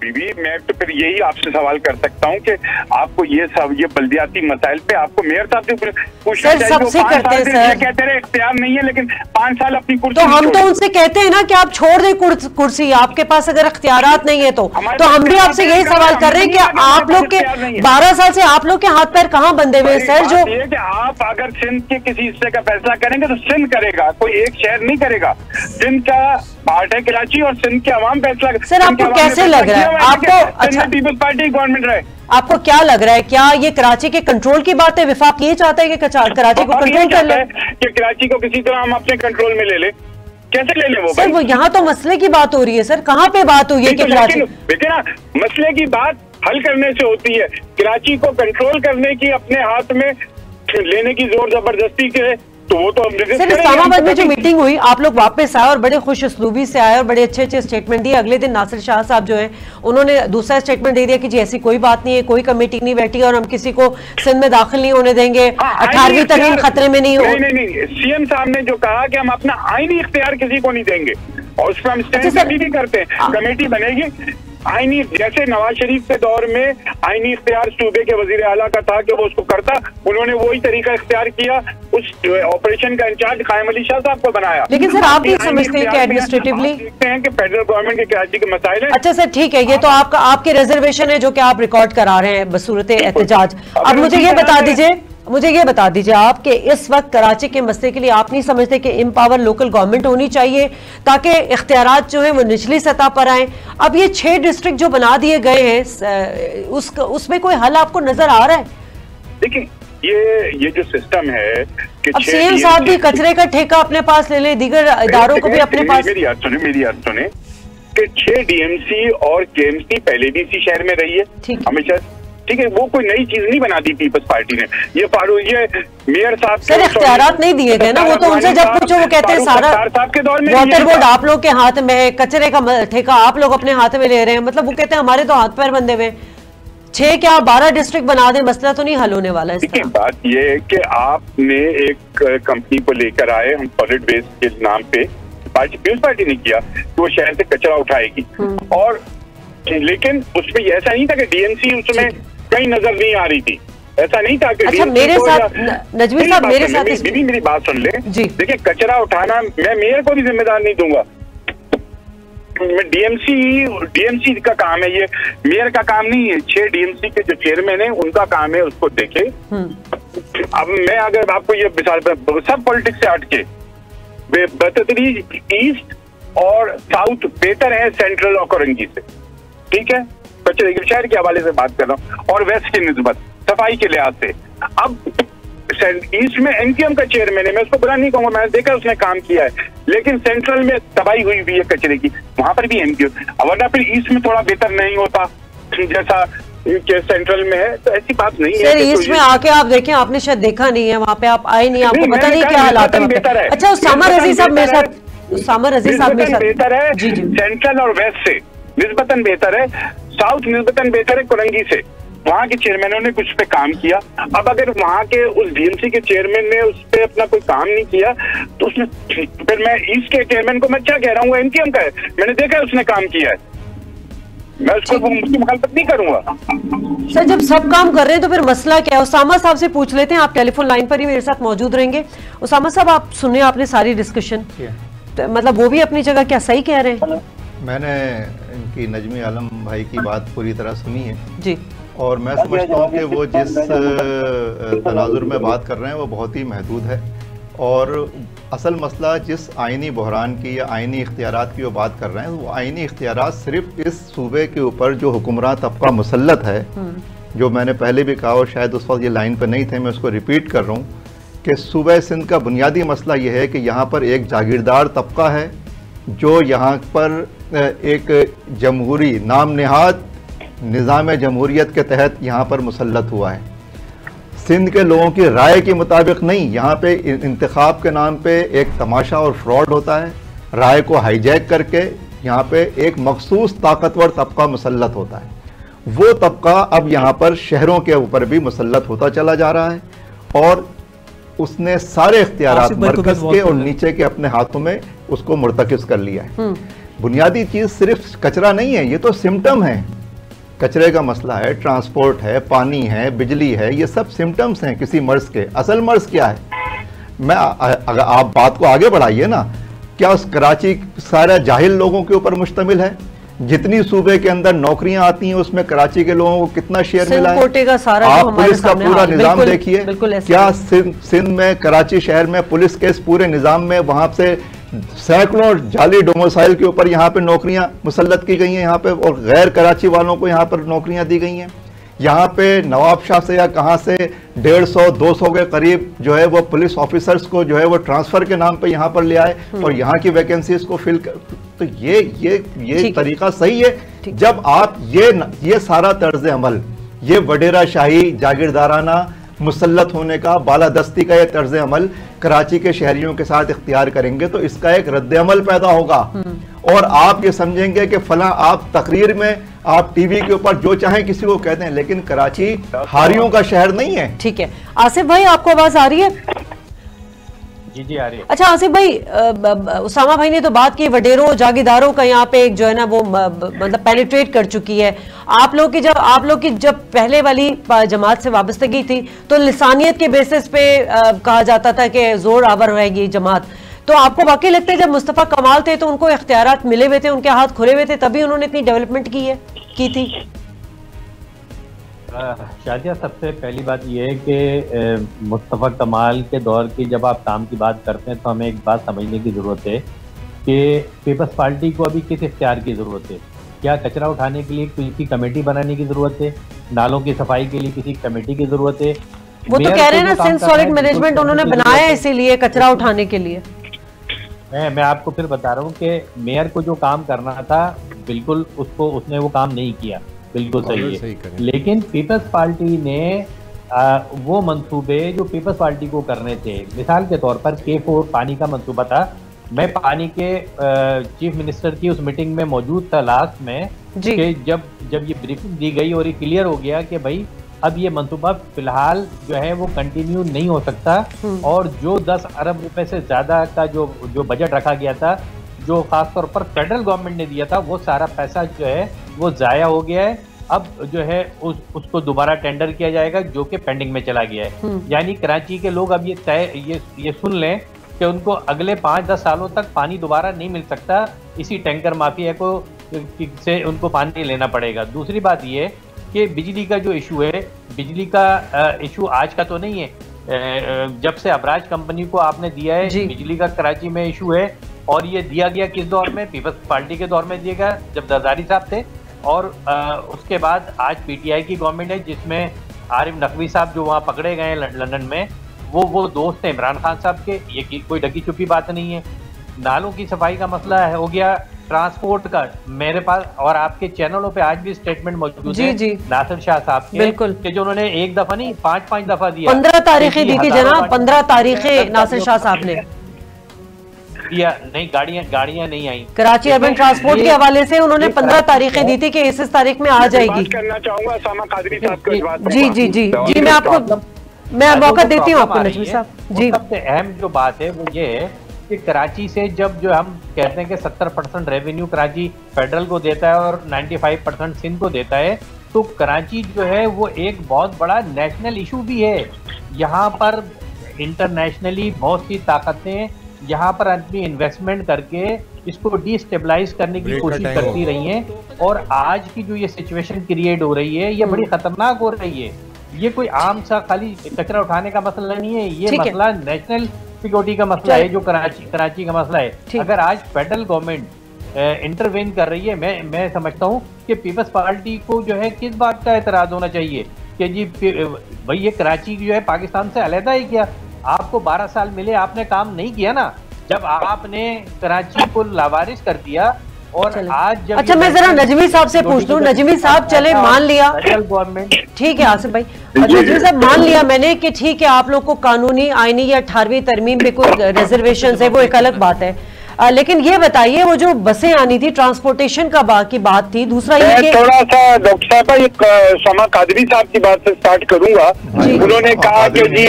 E: बीबी मैं तो फिर यही आपसे सवाल कर सकता हूँ कि आपको ये बल्दियाती मसाइल पे आपको मेयर साहब से पूछना चाहिए।
A: सबसे करते हैं सर,
E: कहते रहे इख्तियार नहीं है लेकिन 5 साल अपनी कुर्सी,
A: तो हम तो उनसे कहते हैं ना कि आप छोड़ दें कुर्सी, आपके पास अगर इख्तियारात नहीं है तो हम भी आपसे यही सवाल कर रहे हैं कि आप लोग के 12 साल से आप लोग के हाथ पैर कहाँ बंधे हुए हैं सर? जो
E: आप अगर सिंध के किसी हिस्से का फैसला करेंगे तो सिंध करेगा, कोई एक शहर नहीं करेगा। सिंध का पार्ट है कराची और सिंध के अवाम फैसला।
A: सर आपको कैसे लग रहा है, आपको अच्छा
E: पीपल्स पार्टी गवर्नमेंट रहे,
A: आपको क्या लग रहा है, क्या ये कराची के कंट्रोल की बात है? विफाक ये चाहता है कि कराची को कंट्रोल कर ले,
E: कि कराची को किसी तरह हम अपने कंट्रोल में ले ले। कैसे ले ले वो
A: सर? वो यहाँ तो मसले की बात हो रही है सर, कहाँ पे बात हुई है कि कराची?
E: देखिए ना, मसले की बात हल करने से होती है, कराची को कंट्रोल करने की अपने हाथ में लेने की जोर जबरदस्ती के, तो वो तो
A: सर इस्लामाबाद में जो मीटिंग हुई आप लोग वापस आए और बड़े खुश उसलूबी से आए और बड़े अच्छे अच्छे स्टेटमेंट दिए। अगले दिन नासिर शाह साहब जो है उन्होंने दूसरा स्टेटमेंट दे दिया कि जी ऐसी कोई बात नहीं है, कोई कमेटी नहीं बैठी और हम किसी को सिंध में दाखिल नहीं होने देंगे, 18वीं तरमीम खतरे में नहीं हो।
E: नहीं, सीएम साहब ने जो कहा कि हम अपना आईनी इख्तियार किसी को नहीं देंगे और उस पर हम स्टैंड भी करते हैं। कमेटी बनेगी आईनी, जैसे नवाज शरीफ के दौर में आईनी इख्तियार सूबे के वजीर आला का था कि वो उसको करता, उन्होंने वही तरीका इख्तियार किया, उस ऑपरेशन का इंचार्ज कायम अली शाह साहब को बनाया।
A: लेकिन सर आप भी समझते हैं कि एडमिनिस्ट्रेटिवली
E: देखते हैं कि फेडरल गवर्नमेंट के कराची के मसाइल है।
A: अच्छा सर ठीक है, ये तो आपकी रिजर्वेशन है जो कि आप रिकॉर्ड करा रहे हैं बसूरत एहतजाज। अब मुझे ये बता दीजिए आप कि इस वक्त कराची के मसले के लिए आप नहीं समझते कि एम्पावर लोकल गवर्नमेंट होनी चाहिए ताकि इख्तियारात जो है वो निचली सतह पर आए? अब ये 6 डिस्ट्रिक्ट जो बना दिए गए हैं उसमें कोई हल आपको नजर आ रहा है?
E: देखिए ये जो सिस्टम है कि
A: अब सीएम साहब भी कचरे का ठेका अपने पास ले ले, दीगर इदारों को भी अपने पास।
E: मेरी बात सुने कि 6 डीएमसी और केएमसी पहले भी इसी शहर में रही है हमेशा, ठीक है, वो कोई नई चीज नहीं बना दी पीपल्स पार्टी ने। ये मेयर साहब
A: सर इख्तियारात नहीं दिए गए ना, वो तो उनसे जब पूछो वो कहते हैं सारा वाटर बोर्ड आप लोग के हाथ में है, कचरे का ठेका आप लोग अपने हाथ में ले रहे हैं, मतलब वो कहते हैं हमारे तो हाथ पैर बंधे हुए। 6 क्या 12 डिस्ट्रिक्ट बना दें, मसला तो नहीं हल होने वाला है।
E: बात ये है कि आपने एक कंपनी को लेकर आए, हम सॉलिड वेस्ट के नाम पे पीपल्स पार्टी ने किया कि वो शहर से कचरा उठाएगी, और लेकिन उसमें ऐसा नहीं था कि डीएमसी उसमें कहीं नजर नहीं आ रही थी, ऐसा नहीं था कि
A: अच्छा मेरे साथ नजमी साहब मेरे साथ
E: मेरी बात सुन ले। देखिए कचरा उठाना मैं मेयर को भी जिम्मेदार नहीं दूंगा, डीएमसी का काम है, ये मेयर का काम नहीं है। 6 डीएमसी के जो चेयरमैन है उनका काम है उसको देखे। अब मैं अगर आपको ये मिसाल सब पॉलिटिक्स से हटके बदतरीन ईस्ट और साउथ बेहतर है सेंट्रल और कोरंगी से, ठीक है, कचरे के शहर के हवाले से बात कर रहा हूँ, और वेस्ट की निस्बत सफाई के लिहाज से। अब ईस्ट में एनकेएम का चेयरमैन है, मैं उसको बुरा नहीं कहूंगा, मैंने देखा उसने काम किया है, लेकिन सेंट्रल में तबाही हुई हुई है कचरे की, वहां पर भी एनकेएम, वरना फिर ईस्ट में थोड़ा बेहतर नहीं होता जैसा के सेंट्रल में है, तो ऐसी बात नहीं है।
A: सर ईस्ट में आके आप देखें, आपने शायद देखा नहीं है, वहाँ पे आप आए नहीं, आपको पता नहीं क्या हालात है। अच्छा उसामा रजी साहब मेरे साथ
E: बेहतर है, सेंट्रल और वेस्ट से निस्बतन बेहतर है, साउथ निस्बतन बेहतर है कोरंगी से। वहाँ के चेयरमैनों ने कुछ पे काम किया, अब अगर वहाँ के उस डीएमसी के चेयरमैन ने उस पे अपना कोई काम नहीं किया तो उसने, फिर मैं ईस्ट के चेयरमैन को मैं क्या कह रहा हूँ, एनकेएम का है, मैंने देखा है उसने काम किया है, मैं उसको उसकी मुखालफत नहीं करूंगा।
A: सर जब सब काम कर रहे हैं तो फिर मसला क्या है? उसामा साहब से पूछ लेते हैं, आप टेलीफोन लाइन पर ही मेरे साथ मौजूद रहेंगे। उसामा साहब आप सुने आपने सारी डिस्कशन, तो मतलब वो भी अपनी जगह क्या सही कह रहे हैं?
C: मैंने इनकी नजमी आलम भाई की बात पूरी तरह सुनी है
A: जी,
C: और मैं समझता हूँ कि वो जिस तनाजुर में बात कर रहे हैं वो बहुत ही महदूद है। और असल मसला जिस आइनी बहरान की या आइनी इख्तियारात की वो बात कर रहे हैं, वो आइनी इख्तियारात सिर्फ इस सूबे के ऊपर जो हुक्मरान तबका मुसल्लत है, जो मैंने पहले भी कहा और शायद उस वक्त ये लाइन पर नहीं थे, मैं उसको रिपीट कर रहा हूँ कि सूबे सिंध का बुनियादी मसला ये है कि यहाँ पर एक जागीरदार तबका है जो यहाँ पर एक जमहूरी नाम नहाद निज़ाम जमहूरियत के तहत यहाँ पर मुसल्लत हुआ है। सिंध के लोगों की राय के मुताबिक नहीं, यहाँ पे इंतखाब के नाम पे एक तमाशा और फ्रॉड होता है। राय को हाईजैक करके यहाँ पे एक मखसूस ताकतवर तबका मुसल्लत होता है। वो तबका अब यहाँ पर शहरों के ऊपर भी मुसल्लत होता चला जा रहा है और उसने सारे इख्तियारात मरकज के और नीचे के अपने हाथों में उसको मुर्तकिज कर लिया है। बुनियादी चीज़ सिर्फ कचरा नहीं है, ये तो सिम्टम है। कचरे का मसला है, ट्रांसपोर्ट है, पानी है, बिजली है, ये सब सिम्टम्स हैं किसी मर्ज के। असल मर्ज क्या है? अगर आप बात को आगे बढ़ाइए ना, क्या उस कराची सारा जाहिल लोगों के ऊपर मुश्तमिल है? जितनी सूबे के अंदर नौकरियां आती हैं उसमें कराची के लोगों को कितना शेयर मिला है? आप पुलिस का पूरा निजाम देखिए, क्या सिंध में कराची शहर में पुलिस के इस पूरे निजाम में वहां से सैकड़ों जाली डोमिसाइल के ऊपर यहाँ पे नौकरियां मुसल्लत की गई हैं यहाँ पे, और गैर कराची वालों को यहाँ पर नौकरियां दी गई हैं। यहाँ पे नवाब शाह से या कहाँ से 150-200 के करीब जो है वो पुलिस ऑफिसर्स को जो है वो ट्रांसफर के नाम पे यहाँ पर ले आए और यहाँ की वैकेंसीज को फिल कर। तो ये तरीका सही है जब आप ये सारा तर्ज अमल, ये वडेरा शाही जागीरदाराना मुसल्लत होने का, बालादस्ती का ये तर्ज अमल कराची के शहरियों के साथ इख्तियार करेंगे तो इसका एक रद्द अमल पैदा होगा और आप ये समझेंगे कि फला आप तकरीर में आप टीवी के ऊपर जो चाहें किसी को कहते हैं, लेकिन कराची हारियों का शहर नहीं है।
A: ठीक है आसिफ भाई, आपको आवाज आ रही है?
D: जी जी आ रही है।
A: अच्छा आसिफ भाई, उसामा भाई ने तो बात की वडेरों जागीरदारों का यहाँ पे एक जो है ना वो मतलब पेनिट्रेट कर चुकी है। आप लोग की जब पहले वाली जमात से वाबस्तगी थी तो लिसानियत के बेसिस पे कहा जाता था कि जोर आवर रहेगी जमात, तो आपको वाकई लगता है जब मुस्तफ़ा कमाल थे तो उनको इख्तियारात मिले हुए थे, उनके हाथ खुले हुए थे, तभी उन्होंने इतनी डेवलपमेंट की थी?
D: शादिया, सबसे पहली बात यह है कि मुस्तफ़ा कमाल के दौर की जब आप काम की बात करते हैं तो हमें एक बात समझने की ज़रूरत है कि पीपल्स पार्टी को अभी किस इख्तियार की ज़रूरत है। क्या कचरा उठाने के लिए किसी कमेटी बनाने की ज़रूरत है? नालों की सफाई के लिए किसी कमेटी की ज़रूरत है?
A: वो तो कह रहे हैं ना सिंध सॉलिड मैनेजमेंट उन्होंने बनाया इसीलिए कचरा उठाने के लिए।
D: मैं आपको फिर बता रहा हूँ कि मेयर को जो काम करना था बिल्कुल उसने वो काम नहीं किया, बिल्कुल सही है। लेकिन पीपल्स पार्टी ने वो मंसूबे जो पीपल्स पार्टी को करने थे, मिसाल के तौर पर K4 पानी का मंसूबा था। मैं पानी के चीफ मिनिस्टर की उस मीटिंग में मौजूद था लास्ट में कि जब ये ब्रीफिंग दी गई और ये क्लियर हो गया कि भाई अब ये मंसूबा फिलहाल जो है वो कंटिन्यू नहीं हो सकता और जो 10 अरब रुपए से ज्यादा का जो बजट रखा गया था, जो खासतौर पर फेडरल गवर्नमेंट ने दिया था, वो सारा पैसा जो है वो जाया हो गया है। अब जो है उसको दोबारा टेंडर किया जाएगा जो कि पेंडिंग में चला गया है। यानी कराची के लोग अब ये सुन लें कि उनको अगले 5-10 सालों तक पानी दोबारा नहीं मिल सकता, इसी टैंकर माफिया को से उनको पानी लेना पड़ेगा। दूसरी बात ये कि बिजली का जो इशू है, बिजली का इशू आज का तो नहीं है, जब से अबराज कंपनी को आपने दिया है बिजली का कराची में इशू है। और ये दिया गया किस दौर में? पीपल्स पार्टी के दौर में दिया गया जब जरदारी साहब थे, और उसके बाद आज पीटीआई की गवर्नमेंट है जिसमें आरिफ नकवी साहब जो वहाँ पकड़े गए लंदन में, वो दोस्त हैं इमरान खान साहब के। ये कोई ढकी छुपी बात नहीं है। नालों की सफाई का मसला हो गया, ट्रांसपोर्ट का मेरे पास और आपके चैनलों पे आज भी स्टेटमेंट मौजूद है नासिर शाह साहब के, बिल्कुल, कि जो उन्होंने एक दफा नहीं 5-5 दफा दिया,
A: 15 तारीखें दी थी जनाब, 15 तारीखें नासिर शाह साहब ने
D: दिया। नहीं, गाड़ियां नहीं आई।
A: कराची अर्बन ट्रांसपोर्ट के हवाले से उन्होंने 15 तारीखें दी थी कि इस तारीख में आ जाएगी।
E: करना चाहूंगा सामा कादरी साहब को।
A: जी मैं आपको मैं मौका देती हूँ आपको नजमी साहब जी।
D: सबसे अहम जो बात है वो ये है कि कराची से जब जो हम कहते हैं कि 70% रेवेन्यू कराची फेडरल को देता है और 95% सिंध को देता है, तो कराची जो है वो एक बहुत बड़ा नेशनल इशू भी है। यहाँ पर इंटरनेशनली बहुत सी ताकतें यहाँ पर आदमी इन्वेस्टमेंट करके इसको डिस्टेबलाइज करने की कोशिश करती रही हैं और आज की जो ये सिचुएशन क्रिएट हो रही है ये बड़ी खतरनाक हो रही है। ये कोई आम सा खाली कचरा उठाने का मसला नहीं है, ये मसला नेशनल
F: सिक्योरिटी का मसला है, जो कराची का मसला है, अगर आज फेडरल गवर्नमेंट इंटरवेन कर रही है, मैं समझता हूँ कि पीपल्स पार्टी को जो है किस बात का एतराज होना चाहिए कि जी भाई ये कराची जो है पाकिस्तान से अलहदा ही किया, आपको 12 साल मिले, आपने काम नहीं किया ना, जब आपने कराची को लावारिस कर दिया। और आज जब
A: अच्छा मैं जरा नजमी साहब से पूछ लूं, नजमी साहब चले मान लिया
F: गवर्नमेंट,
A: ठीक है आसिफ भाई, नजमी साहब मान लिया मैंने कि ठीक है आप लोग को कानूनी आईनी या 18वीं तरमीम पे कोई रिजर्वेशन है, वो एक अलग बात है, लेकिन ये बताइए वो जो बसें आनी थी ट्रांसपोर्टेशन का की बात थी, दूसरा ये कि
E: थोड़ा सा डॉक्टर साहब एक समा कादरी साहब की बात से स्टार्ट करूंगा। उन्होंने कहा कि जी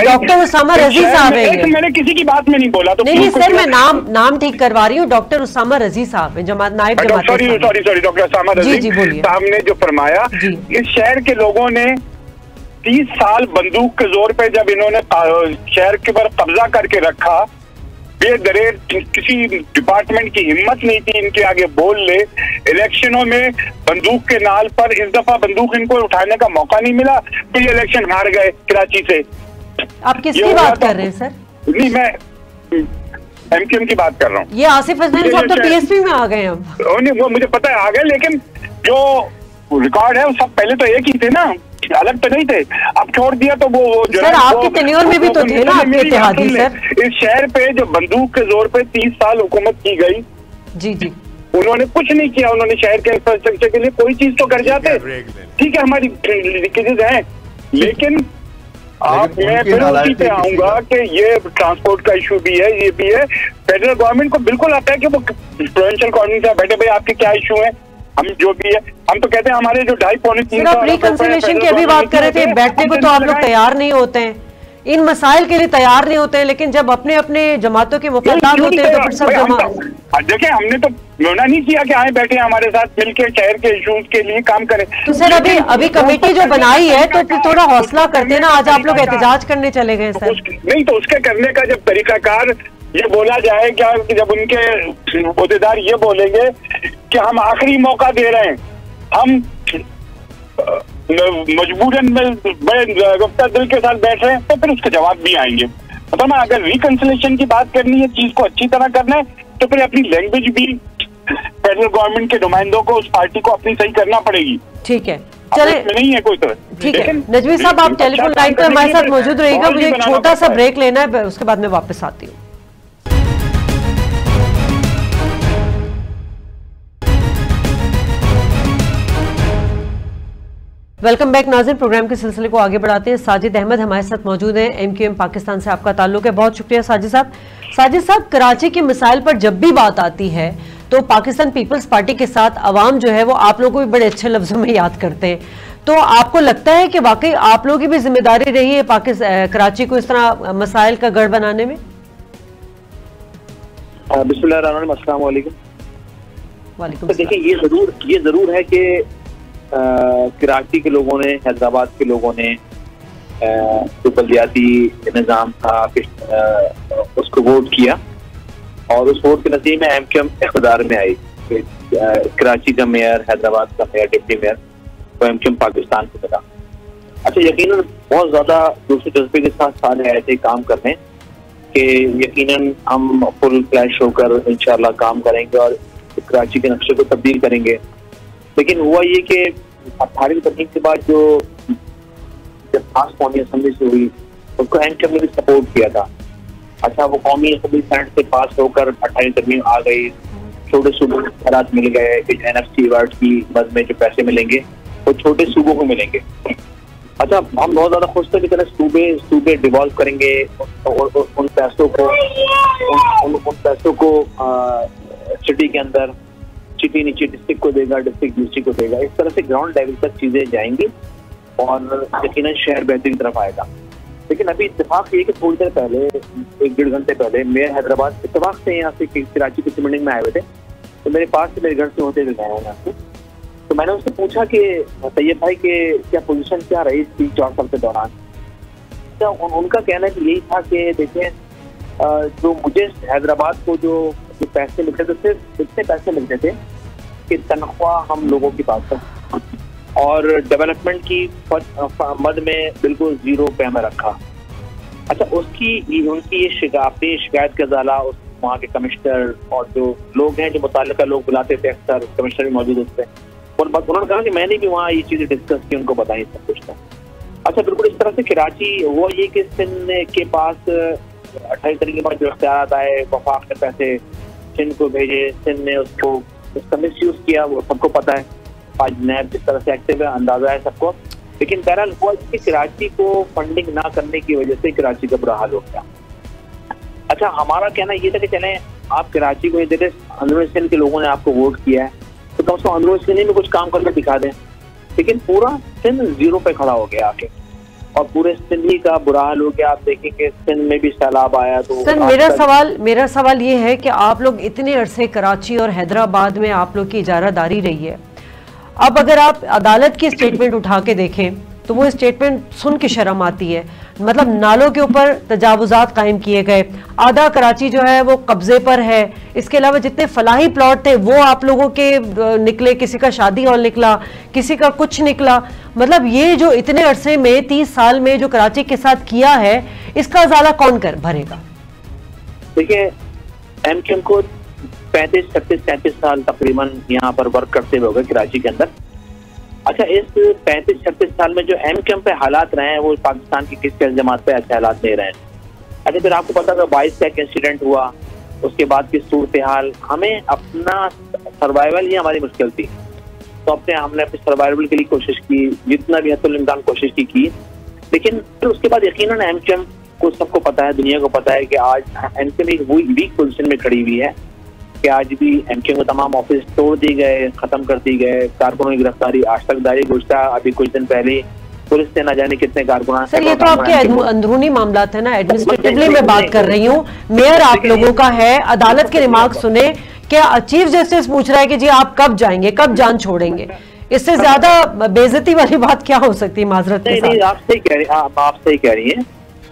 A: डॉक्टर उसामा रजी साहब है,
E: मैंने किसी की बात में नहीं बोला, तो
A: नहीं सर मैं नाम ठीक करवा रही हूँ, डॉक्टर उसामा रजी साहब है, जमात नायब जमात,
E: सॉरी डॉक्टर उसामा रजी साहब ने जो फरमाया, इस शहर के लोगों ने 30 साल बंदूक के जोर पे जब इन्होंने शहर के पर कब्जा करके रखा, बेदरेर किसी डिपार्टमेंट की हिम्मत नहीं थी इनके आगे बोल ले। इलेक्शनों में बंदूक के नाल पर इस दफा बंदूक इनको उठाने का मौका नहीं मिला, तो ये इलेक्शन हार गए कराची से।
A: आप किसकी बात कर रहे हैं सर?
E: नहीं मैं एमक्यूएम की बात कर रहा हूँ।
A: ये आसिफ अजहर साहब तो पीएसपी में आ गए अब।
E: नहीं वो मुझे पता है आ गए, लेकिन जो रिकॉर्ड है वो सब पहले तो एक ही थे ना, अलग तो नहीं थे, अब छोड़ दिया तो वो
A: सर आपके टेन्योर में भी तो थे ना आपके इत्तेहादी सर।
E: इस शहर पे जो बंदूक के जोर पे 30 साल हुकूमत की गई,
A: जी जी,
E: उन्होंने कुछ नहीं किया, उन्होंने शहर के इंफ्रास्ट्रक्चर के लिए कोई चीज तो कर जाते, ठीक है हमारी लीकेजेस हैं, लेकिन आप मैं फिर उसी पे आऊंगा कि ये ट्रांसपोर्ट का इशू भी है, ये भी है। फेडरल गवर्नमेंट को बिल्कुल आता है कि वो प्रोविंशियल कॉर्डिनेटर से बैठे भाई आपके क्या इशू है, हम जो भी है हम तो कहते हैं हमारे जो 2.5-3
A: आप रिकंसिलिएशन की अभी बात कर रहे थे, बैठने को तो आप लोग तैयार नहीं होते हैं, इन मसाइल के लिए तैयार नहीं होते हैं, लेकिन जब अपने अपने जमातों के वफादार होते हैं तो फिर सब जमा।
E: देखिए हमने तो मना नहीं किया कि आए बैठे हमारे साथ मिलकर शहर के इशूज के लिए काम करें।
A: तो सर अभी कमेटी जो बनाई है तो फिर थोड़ा हौसला करते ना, आज आप लोग एहतजाज करने चले गए सर।
E: नहीं तो उसके करने का जब तरीकाकार ये बोला जाए क्या कि जब उनके अहदेदार ये बोलेंगे कि हम आखिरी मौका दे रहे हैं, हम मजबूरन में बड़े रफ्ता दिल के साथ बैठ रहे हैं, तो फिर उसके जवाब भी आएंगे। मतलब अगर रिकंसिलिएशन की बात करनी है, चीज को अच्छी तरह करना है, तो फिर अपनी लैंग्वेज भी फेडरल गवर्नमेंट के नुमाइंदों को, उस पार्टी को अपनी सही करना पड़ेगी।
A: ठीक है चले,
E: नहीं है कोई तरह।
A: ठीक है नजमी साहब आप टेलीफोन लाइन पे हमारे साथ मौजूद रहिएगा, मुझे एक छोटा सा ब्रेक लेना है, उसके बाद मैं वापस आती हूँ। वेलकम बैक नाज़रीन, प्रोग्राम के सिलसिले को आगे बढ़ाते हैं। साजिद अहमद हमारे साथ मौजूद हैं, एमक्यूएम पाकिस्तान से आपका ताल्लुक है, बहुत शुक्रिया साजिद साहब। साजिद साहब, कराची की मिसाइल पर जब भी बात आती है तो पाकिस्तान पीपल्स पार्टी के साथ अवाम जो है वो आप लोगों को भी बड़े अच्छे लफ्जों में याद करते हैं, तो आपको लगता है कि वाकई आप लोगों की भी जिम्मेदारी रही है कराची को इस तरह मसाइल का गढ़ बनाने में?
G: बिस्मिल्लाहिर्रहमानिर्रहीम, अस्सलाम वालेकुम।
A: वालेकुम।
G: देखिए ये जरूर है कि कराची के लोगों ने, हैदराबाद के लोगों ने जो बल्दियाती निज़ाम था उसको वोट किया, और उस वोट के नतीजे में एमक्यूएम इक़्तिदार में आई। कराची का मेयर, हैदराबाद का मेयर, डिप्टी मेयर वो एमक्यूएम पाकिस्तान को मिला। अच्छा, यकीनन बहुत ज़्यादा दूसरे जज्बे के साथ सारे आए थे काम करने कि यकीनन हम फुल फ्लैश होकर इंशाल्लाह काम करेंगे और कराची के नक्शे को तब्दील करेंगे। लेकिन हुआ ये कि 18वीं तरमीम के बाद जब खास कौमी असम्बली से हुई उसको एमक्यूएम ने भी सपोर्ट किया था। अच्छा, वो कौमी असम्बली सेनेट से पास होकर 18वीं तरमीम आ गई, छोटे सूबों को खैरात मिल गए कि एनएफसी अवार्ड की मद में जो पैसे मिलेंगे वो छोटे सूबों को मिलेंगे। अच्छा, हम बहुत ज्यादा खुश थे कि सूबे डिवॉल्व करेंगे और उन पैसों को सिटी के अंदर, सिटी नीचे डिस्ट्रिक्ट को देगा, डिस्ट्रिक्ट नीचे को देगा। इस तरह से ग्राउंड लेवल तक चीजें जाएंगी और यकीनन शहर बेहतरी की तरफ आएगा। लेकिन अभी इत्तेफाक ये कि थोड़ी देर पहले, 1-1.5 घंटे पहले, मेयर हैदराबाद इत्तेफाक से यहाँ से कराची की मीटिंग में आए हुए थे, तो मेरे पास से मेरे घर से होते हुए गए हैं यहाँ से। तो मैंने उससे पूछा कि तैयब भाई के क्या पोजीशन क्या रही 3-4 साल के दौरान। क्या उनका कहना कि यही था कि देखें, जो मुझे हैदराबाद को जो पैसे मिलते थे, सिर्फ इतने पैसे मिलते थे कि तनख्वाह हम लोगों की पास है, और डेवलपमेंट की मद में बिल्कुल 0 पे हमें रखा। अच्छा, उनकी ये शिकायत का ज़ाला वहाँ के कमिश्नर और जो लोग हैं, जो मुताल्लिका लोग बुलाते थे, अक्सर कमिश्नर भी मौजूद होते हैं, और उन्होंने कहा कि मैंने भी वहाँ ये चीज़ें डिस्कस की, उनको बताई सब कुछ था। अच्छा, बिल्कुल इस तरह से कराची वो ये कि सिंध के पास 28 तारीख के बाद जो इख्तियार आए, वफाक ने पैसे सिंध को भेजे, सिंध ने उसका मिस यूज़ किया, वो सबको पता है। आज नैब जिस तरह से एक्टिव है, अंदाजा है सबको। लेकिन बहरहाल हुआ कि कराची को फंडिंग ना करने की वजह से कराची का बुरा हाल हो गया। अच्छा, हमारा कहना ये था कि चलें, आप कराची को ये देखें, अंदरूनी सिंध के लोगों ने आपको वोट किया है तो कम से कम अंदरूनी सिंध में कुछ काम करके दिखा दें। लेकिन पूरा सिंध जीरो पे खड़ा हो गया आके, और पूरे सिंध का बुरा हाल हो गया। आप देखेंगे सिंध में भी सैलाब आया। तो
A: सर, मेरा सवाल ये है कि आप लोग इतने अरसे कराची और हैदराबाद में आप लोग की इजारादारी रही है, अब अगर आप अदालत की स्टेटमेंट उठा के देखें तो वो स्टेटमेंट सुन के शर्म आती है। मतलब नालों के ऊपर तजावुजात कायम किए गए, आधा कराची जो है वो कब्जे पर है, इसके अलावा जितने फलाही प्लॉट थे वो आप लोगों के निकले, किसी का शादी हॉल निकला, किसी का कुछ निकला। मतलब ये जो इतने अरसे में 30 साल में जो कराची के साथ किया है, इसका उजाला कौन भरेगा?
G: देखिए, एमक्यूएम को 35, 36, 37 साल तकरीबन यहाँ पर वर्क करते हुए हो गए कराची के अंदर। अच्छा, इस 35-36 साल में जो एमक्यूएम पे हालात रहे हैं, वो पाकिस्तान की किसी जमात पे अच्छे हालात नहीं रहे हैं। अच्छा, फिर आपको पता था 22 का एक इंसिडेंट हुआ, उसके बाद की सूरत हाल, हमें अपना सर्वाइवल ही हमारी मुश्किल थी, तो हमने अपने सर्वाइवल के लिए कोशिश की, जितना भी हद इम्कान कोशिश की। लेकिन फिर उसके बाद यकीनन एमक्यूएम को सबको पता है, दुनिया को पता है कि आज एमक्यूएम एक वीक पोजिशन में खड़ी हुई है कि आज भी एमक्यूएम के तमाम ऑफिस तोड़ दिए गए, खत्म कर दी गए, कारकुनों की गिरफ्तारी आज तक जारी गुजरा। अभी कुछ दिन पहले पुलिस से न जाने कितने कारकुन।
A: सर, ये तो आपके अंदरूनी मामला है ना, एडमिनिस्ट्रेटिवली मैं बात कर रही हूँ। मेयर आप लोगों का है, अदालत के रिमार्क सुने, क्या चीफ जस्टिस पूछ रहा है कि जी आप कब जाएंगे, कब जान छोड़ेंगे? इससे ज्यादा बेइज्जती वाली बात क्या हो सकती है? माजरत के साथ।
G: आप सही कह रही हैं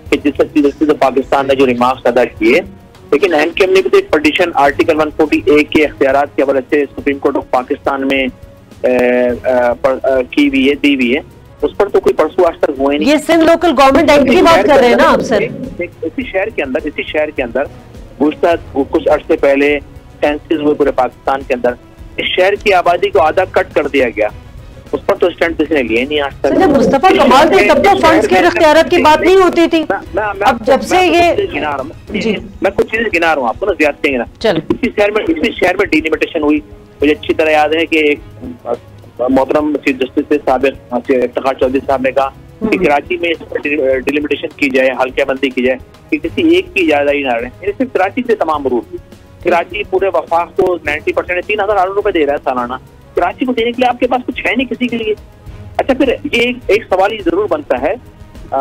G: कि जिस चीफ जस्टिस पाकिस्तान ने जो रिमार्क्स अदा किए, लेकिन एमक्यूएम ने भी तो एक पिटीशन आर्टिकल 140A के इख्तियारात के हवाले से सुप्रीम कोर्ट ऑफ पाकिस्तान में दी हुई है, उस पर तो कोई परसों आज तक हुआ ही नहीं।
A: ये सिंध लोकल गवर्नमेंट एक्ट की बात कर रहे हैं ना आप सर?
G: इसी शहर के अंदर कुछ अर्से पहले सेंसस हुए पूरे पाकिस्तान के अंदर, इस शहर की आबादी को आधा कट कर दिया गया, उस पर तो स्टैंड किसी ने लिए नहीं आज तक।
A: जब मुस्तफा कमाल थे तब तो फंड्स के इख्तियारात की बात नहीं होती थी। अब जब से ये
G: गिना रहा हूँ जी, मैं कुछ चीजें गिना रहा हूँ आपको ना, ज्यादा गिना।
A: चलो,
G: इसी शहर में डिलिमिटेशन हुई। मुझे अच्छी तरह याद है कि एक मोहतरम चीफ जस्टिस साबिक इफ्तिखार चौधरी साहब ने कहा कि कराची में डिलिमिटेशन की जाए, हल्के बंदी की जाए, कि किसी एक की ज्यादा ही ना रहे। सिर्फ कराची से तमाम रूल, कराची पूरे वफाक को 90% 3,000 रुपए दे रहा है सालाना। कराची को देने के लिए आपके पास कुछ है नहीं किसी के लिए। अच्छा, फिर ये एक सवाल ही जरूर बनता है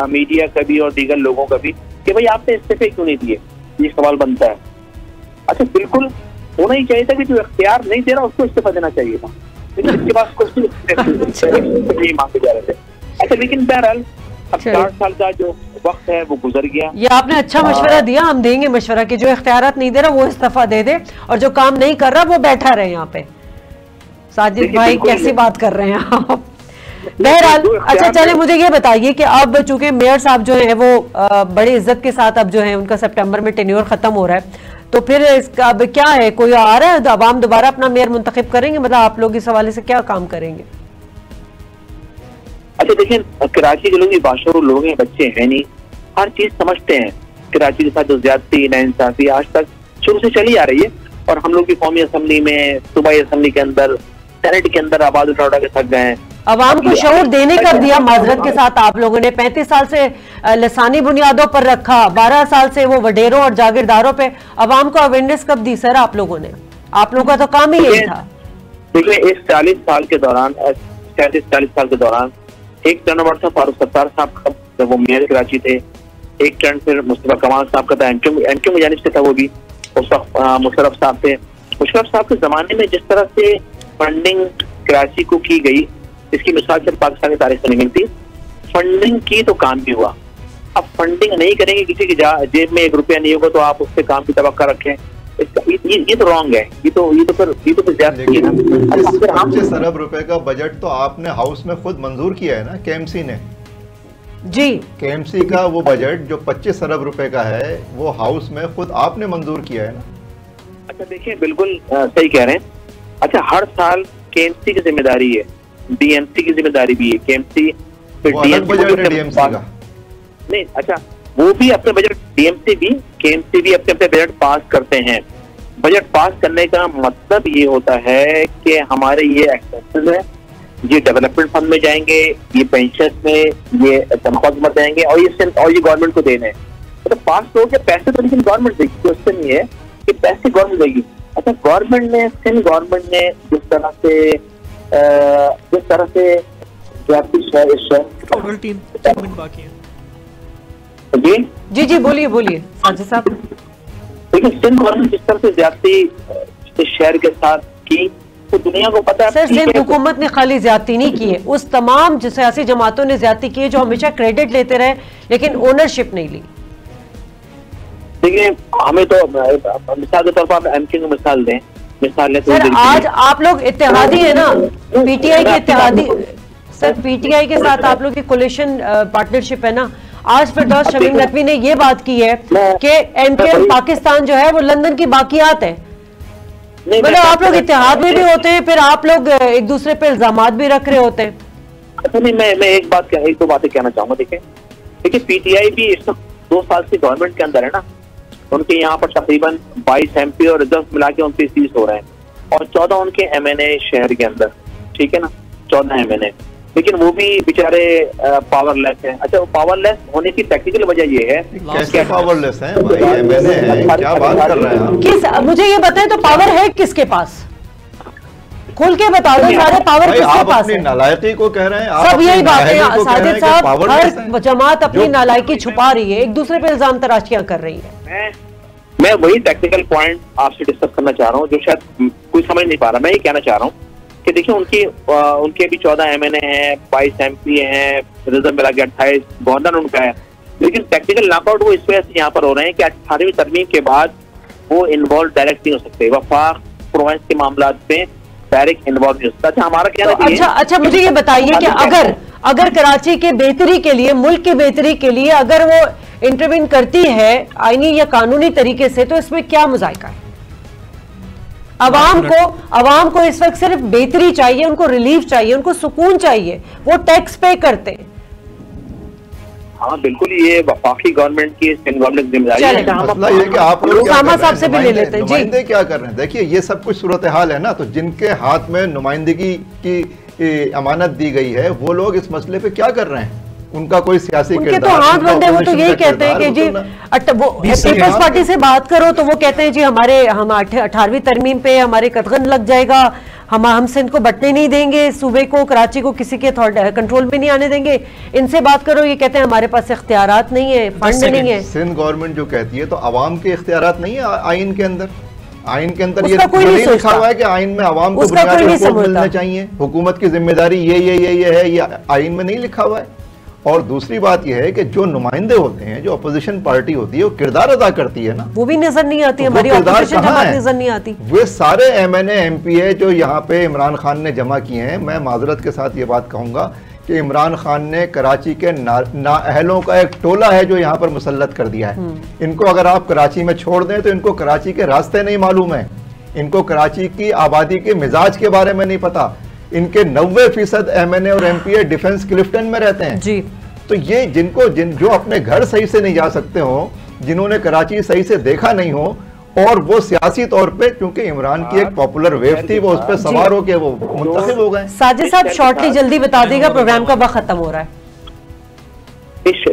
G: मीडिया का भी और दीगर लोगों का भी कि भाई आपने इस्तीफे क्यों नहीं दिए, ये सवाल बनता है। अच्छा, बिल्कुल होना ही चाहिए था कि जो इख्तियार नहीं दे रहा उसको इस्तीफा देना चाहिए था, लेकिन इसके पास कुछ नहीं मांगे जा रहे थे। अच्छा, लेकिन बहरहाल अब 4 साल का जो वक्त है वो गुजर गया।
A: ये आपने अच्छा मशवरा दिया, हम देंगे मशवरा कि जो इख्तियारात नहीं दे रहा वो इस्तीफा दे दे, और जो काम नहीं कर रहा वो बैठा रहे यहाँ पे। साजिद भाई, कैसी बात कर रहे हैं आप? बहरहाल, अच्छा चले, मुझे ये बताइए कि अब चूंकि मेयर साहब जो है वो बड़ी इज्जत के साथ अब जो है उनका सितंबर में टेन्योर खत्म हो रहा है, तो फिर इसका अब क्या है, कोई आ रहा है, अवाम दोबारा अपना मेयर मुंतखब करेंगे? मतलब आप लोग इस हवाले से क्या काम करेंगे?
G: अच्छा, देखिए, कराची के लोग भी बाशऊर लोग हैं, बच्चे हैं नहीं, हर चीज समझते हैं। कराची के साथ जो ज्यादती नाइंसाफी आज तक शुरू से चली आ रही है, और हम लोग की कौमी असम्बली में, सूबाई असम्बली के अंदर, सेनेट के अंदर आवाज उठा के थक गए हैं।
A: अवाम को शऊर देने का दिया माजरत के साथ आप लोगों ने 35 साल से लसानी बुनियादों पर रखा, 12 साल से वो वडेरों और जागीरदारों पे अवाम को अवेयरनेस कब दी सर आप लोगों ने? आप लोगों का तो काम ही यही था।
G: देखिए, इस 40 साल के दौरान एक टर्न ओवर था फारूक सत्तार साहब का, जब वो मेयर कराची थे। एक टर्न फिर मुस्तफा कमाल साहब का था, एमक्यूएम की जानिब से था, वो भी उस वक्त मुशर्रफ साहब थे। मुशर्रफ साहब के जमाने में जिस तरह से फंडिंग कराची को की गई, इसकी मिसाल सिर्फ पाकिस्तान की तारीख से नहीं मिलती। फंडिंग की तो काम भी हुआ। अब फंडिंग नहीं करेंगे, किसी की जेब में 1 रुपया नहीं होगा तो आप उससे काम की तवक्का रखें, ये तो रॉन्ग है। ये तो फिर ज्यादती है ना।
C: 5 अरब रुपए का बजट तो आपने हाउस में खुद मंजूर किया है ना, केएमसी ने।
A: जी।
C: केएमसी का वो बजट जो 25 अरब रुपए का है वो हाउस में खुद आपने मंजूर किया है ना।
G: अच्छा देखिए, बिल्कुल सही कह रहे हैं। अच्छा, हर साल केएमसी की जिम्मेदारी है, डीएमसी की जिम्मेदारी भी है। केएमसी
C: डीएमसी का
G: नहीं, अच्छा वो भी अपने बजट, डीएमसी भी केएमसी भी अपने अपने बजट पास करते हैं। बजट पास करने का मतलब ये होता है कि हमारे ये एक्सपेंसेस है, ये डेवलपमेंट फंड में जाएंगे, ये पेंशन में, ये तनख्वाह में जाएंगे और ये गवर्नमेंट को देने हैं। तो पास तो हो गया पैसे, तो लेकिन गवर्नमेंट देगी। क्वेश्चन ये है कि पैसे गवर्नमेंट देगी। अच्छा, गवर्नमेंट ने जिस तरह से
A: जी जी बोलिए बोलिए साजिद साहब।
G: देखिए, सिंध गवर्नमेंट जिस तरह से ज्यादती इस शहर के साथ की, तो दुनिया को पता है।
A: सर, सिंध हुकूमत ने खाली ज्यादती नहीं की है, उस तमाम जो सियासी जमातों ने ज्यादती की है जो हमेशा क्रेडिट लेते रहे लेकिन ओनरशिप नहीं ली।
G: देखिए, हमें तो मिसाल के तौर पर एमके को मिसाल दें,
A: सर आज आप लोग इत्तेहादी है ना, पीटीआई के इत्तेहादी। सर, पीटीआई के साथ आप लोग की कोलिशन पार्टनरशिप है ना। आज फिरदौस शमीम नकवी ने ये बात की है कि एमके पाकिस्तान जो है वो लंदन की बाकियात है। मतलब आप लोग इत्तेहाद में भी होते हैं, फिर आप लोग एक दूसरे पे इल्जामात भी रख रहे होते हैं।
G: अच्छा नहीं, मैं एक दो बातें कहना चाहूंगा। देखिए पीटीआई भी इस 2 साल से गवर्नमेंट के अंदर है ना, उनके यहाँ पर तकरीबन 22 MP और रिजर्व मिला के 29 सीट हो रहे हैं और 14 उनके MNA शहर के अंदर, ठीक है ना, 14 MNA, लेकिन वो भी बेचारे पावरलेस हैं। अच्छा, वो पावरलेस होने की टेक्निकल वजह ये है,
C: कैसे पावरलेस हैं भाई? MNA हैं, क्या बात कर रहे हैं?
A: किस, मुझे ये बताएं तो पावर है किसके पास? खुल के बता दो, सारे पावर किसके पास है?
C: नालायकी को कह रहे हैं
A: सब, यही बात है साजिद साहब। हर जमात अपनी नालायकी छुपा रही है, एक दूसरे पे इल्जाम तराशियां कर रही है।
G: मैं वही टेक्निकल पॉइंट आपसे डिस्कस करना चाह रहा हूँ जो शायद कोई समझ नहीं पा रहा। मैं ये कहना चाह रहा हूँ कि देखिए, उनके भी 14 MNA हैं, 22 MP हैं, रिजर्व मिला के 28, गवर्नर उनका है, लेकिन टेक्निकल नॉकआउट वो इस वजह से यहाँ पर हो रहे हैं कि 18वीं तरमीम के बाद वो इन्वॉल्व डायरेक्ट नहीं हो सकते, वफाक प्रोविंस के मामला में डायरेक्ट इन्वॉल्व नहीं हो सकता। अच्छा, हमारा क्या
A: अच्छा मुझे ये बताइए कि अगर कराची के बेहतरी के लिए, मुल्क की बेहतरी के लिए अगर वो इंटरवीन करती है आईनी या कानूनी तरीके से, तो इसमें क्या मुजायका है? अवाम को इस वक्त सिर्फ बेहतरी चाहिए, उनको रिलीफ चाहिए, उनको सुकून चाहिए, वो टैक्स पे करते हैं।
G: हाँ बिल्कुल, ये वफाकी गवर्नमेंट की गवर्नमेंट जिम्मेदारी है।
C: मसला ये कि आप लोग
A: साहब से भी ले लेते हैं
C: जी, क्या कर रहे हैं? देखिए, ये सब कुछ सूरत हाल है ना, तो जिनके हाथ में नुमाइंदगी की अमानत दी गई है वो लोग इस मसले पे क्या कर रहे हैं? उनका कोई सियासी
A: उनके तो हाथ बंद है, वो तो यही कहते हैं कि जी वो पीपल्स पार्टी से बात करो तो वो कहते हैं जी हम 18वीं तरमीम पे हमारे कदगन लग जाएगा, हम सिंध को बटने नहीं देंगे, सूबे को, कराची को किसी के कंट्रोल में नहीं आने देंगे। इनसे बात करो, ये कहते हैं हमारे पास इख्तियारात नहीं है, फंड नहीं है।
C: सिंध गवर्नमेंट जो कहती है तो अवाम के इख्तियारात नहीं है आइन के अंदर। आइन के अंदर ये
A: नहीं
C: लिखा हुआ है कि आइन में अवाम को बुनियादी हुकूक मिलने चाहिए, हुकूमत की जिम्मेदारी ये है, ये आइन में नहीं लिखा हुआ है। और दूसरी बात यह है कि जो नुमाइंदे होते हैं, जो अपोजिशन पार्टी होती है, वो किरदार अदा करती है ना,
A: वो भी नजर नहीं आती, हमारी अपोजिशन जमात नजर नहीं आती।
C: वे सारे MNA MP है जो यहाँ पे इमरान खान ने जमा किए हैं। मैं माजरत के साथ ये बात कहूँगा कि इमरान खान ने कराची के नाअहलों का एक टोला है जो यहाँ पर मुसल्लत कर दिया है। इनको अगर आप कराची में छोड़ दें तो इनको कराची के रास्ते नहीं मालूम है, इनको कराची की आबादी के मिजाज के बारे में नहीं पता। इनके 90% MNA और MP डिफेंस क्लिफ्टन में रहते हैं
A: जी।
C: तो ये जो अपने घर सही से नहीं जा सकते हो, जिन्होंने कराची सही से देखा नहीं हो, और वो सियासी तौर पे क्योंकि इमरान की एक पॉपुलर वेव थी, वो उस पर सवार होके वो मुंतखब हो गए।
A: साजिद साहब शॉर्टली जल्दी बता देगा, प्रोग्राम का वक्त खत्म हो रहा है।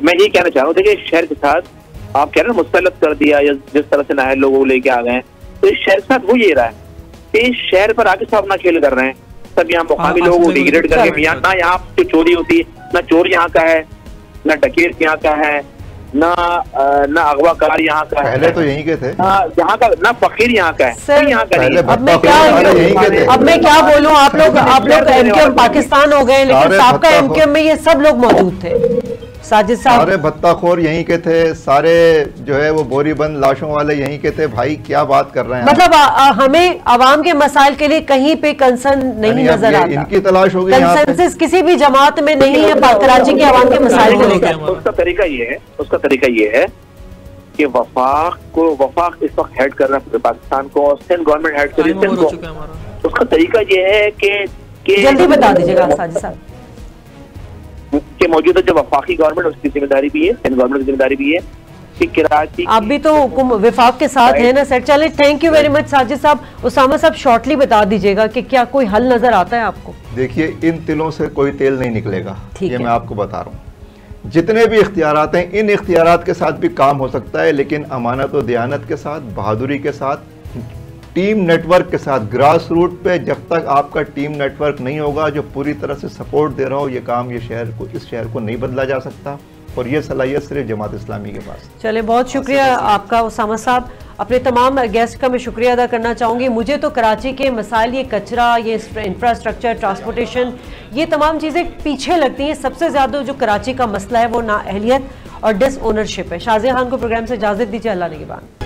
G: मैं ये कहना चाह रहा हूँ, देखिए शहर के साथ आप कह रहे हैं मुस्तलत कर दिया, या जिस तरह से नाहल लोगों को लेके आ गए, तो इस शहर के साथ वो ये रहा है कि इस शहर पर आगे सब अपना खेल कर रहे हैं, सब यहाँ मुकामी लोगों को डिग्रेड करके, ना यहाँ पे चोरी होती है, ना चोर यहाँ का है, ना डकैत यहाँ का है, ना अगवाकार यहाँ का है।
C: पहले तो यहीं के थे,
G: यहाँ का ना फकीर यहाँ का है,
A: सर
G: यहाँ का नहीं।
A: अब मैं क्या बोलूँ, आप लोग MKM पाकिस्तान हो गए, लेकिन साहब का MKM में ये सब लोग मौजूद थे। साजिद साहब,
C: सारे भत्ताखोर यहीं के थे, सारे जो है वो बोरीबंद लाशों वाले यहीं के थे। भाई क्या बात कर रहे हैं
A: मतलब हमें आवाम के मसाइल के लिए कहीं पे कंसर्न नहीं नजर आता।
C: इनकी तलाश होगी,
A: कंसेंसस किसी भी जमात में नहीं है कराची के आवाम के मसाइल को लेकर।
G: उसका तरीका ये है कि वफाक इस वक्त हेड कर रहा है पाकिस्तान को, सिंध गवर्नमेंट हेड कर रही है सिंध को। उसका तरीका ये है कि
A: जल्दी बता दीजिएगा साजिद साहब
G: कि मौजूदा जो वफाकी गवर्नमेंट उसकी जिम्मेदारी भी है, सिंध गवर्नमेंट की जिम्मेदारी भी है कि कराची,
A: आप भी तो विफाक के साथ है ना सर। चले, thank you very much Sajid साहब। उसामा साहब शॉर्टली बता दीजिएगा कि क्या कोई हल नजर आता है आपको?
C: देखिए, इन तिलों से कोई तेल नहीं निकलेगा, ये मैं आपको बता रहा हूँ। जितने भी इख्तियारात हैं, इन इख्तियारात के साथ भी काम हो सकता है, लेकिन अमानत और दयानत के साथ, बहादुरी के साथ, टीम नेटवर्क के साथ, ग्रास रूट पे जब तक आपका टीम नेटवर्क नहीं होगा जो पूरी तरह से सपोर्ट दे रहा हो, ये काम इस शहर को नहीं बदला जा सकता। और ये सलाहियत सिर्फ जमात इस्लामी के पास।
A: चले, बहुत शुक्रिया आपका उसामा साहब। अपने तमाम गेस्ट का मैं शुक्रिया अदा करना चाहूँगी। मुझे तो कराची के मसाइल, ये कचरा, ये इंफ्रास्ट्रक्चर, ट्रांसपोर्टेशन, ये तमाम चीज़ें पीछे लगती हैं। सबसे ज़्यादा जो कराची का मसला है वो नाअहलियत और डिसओनरशिप है। शाज़िया खान को प्रोग्राम से इजाज़त दीजिए। अल्लाह निगहबान।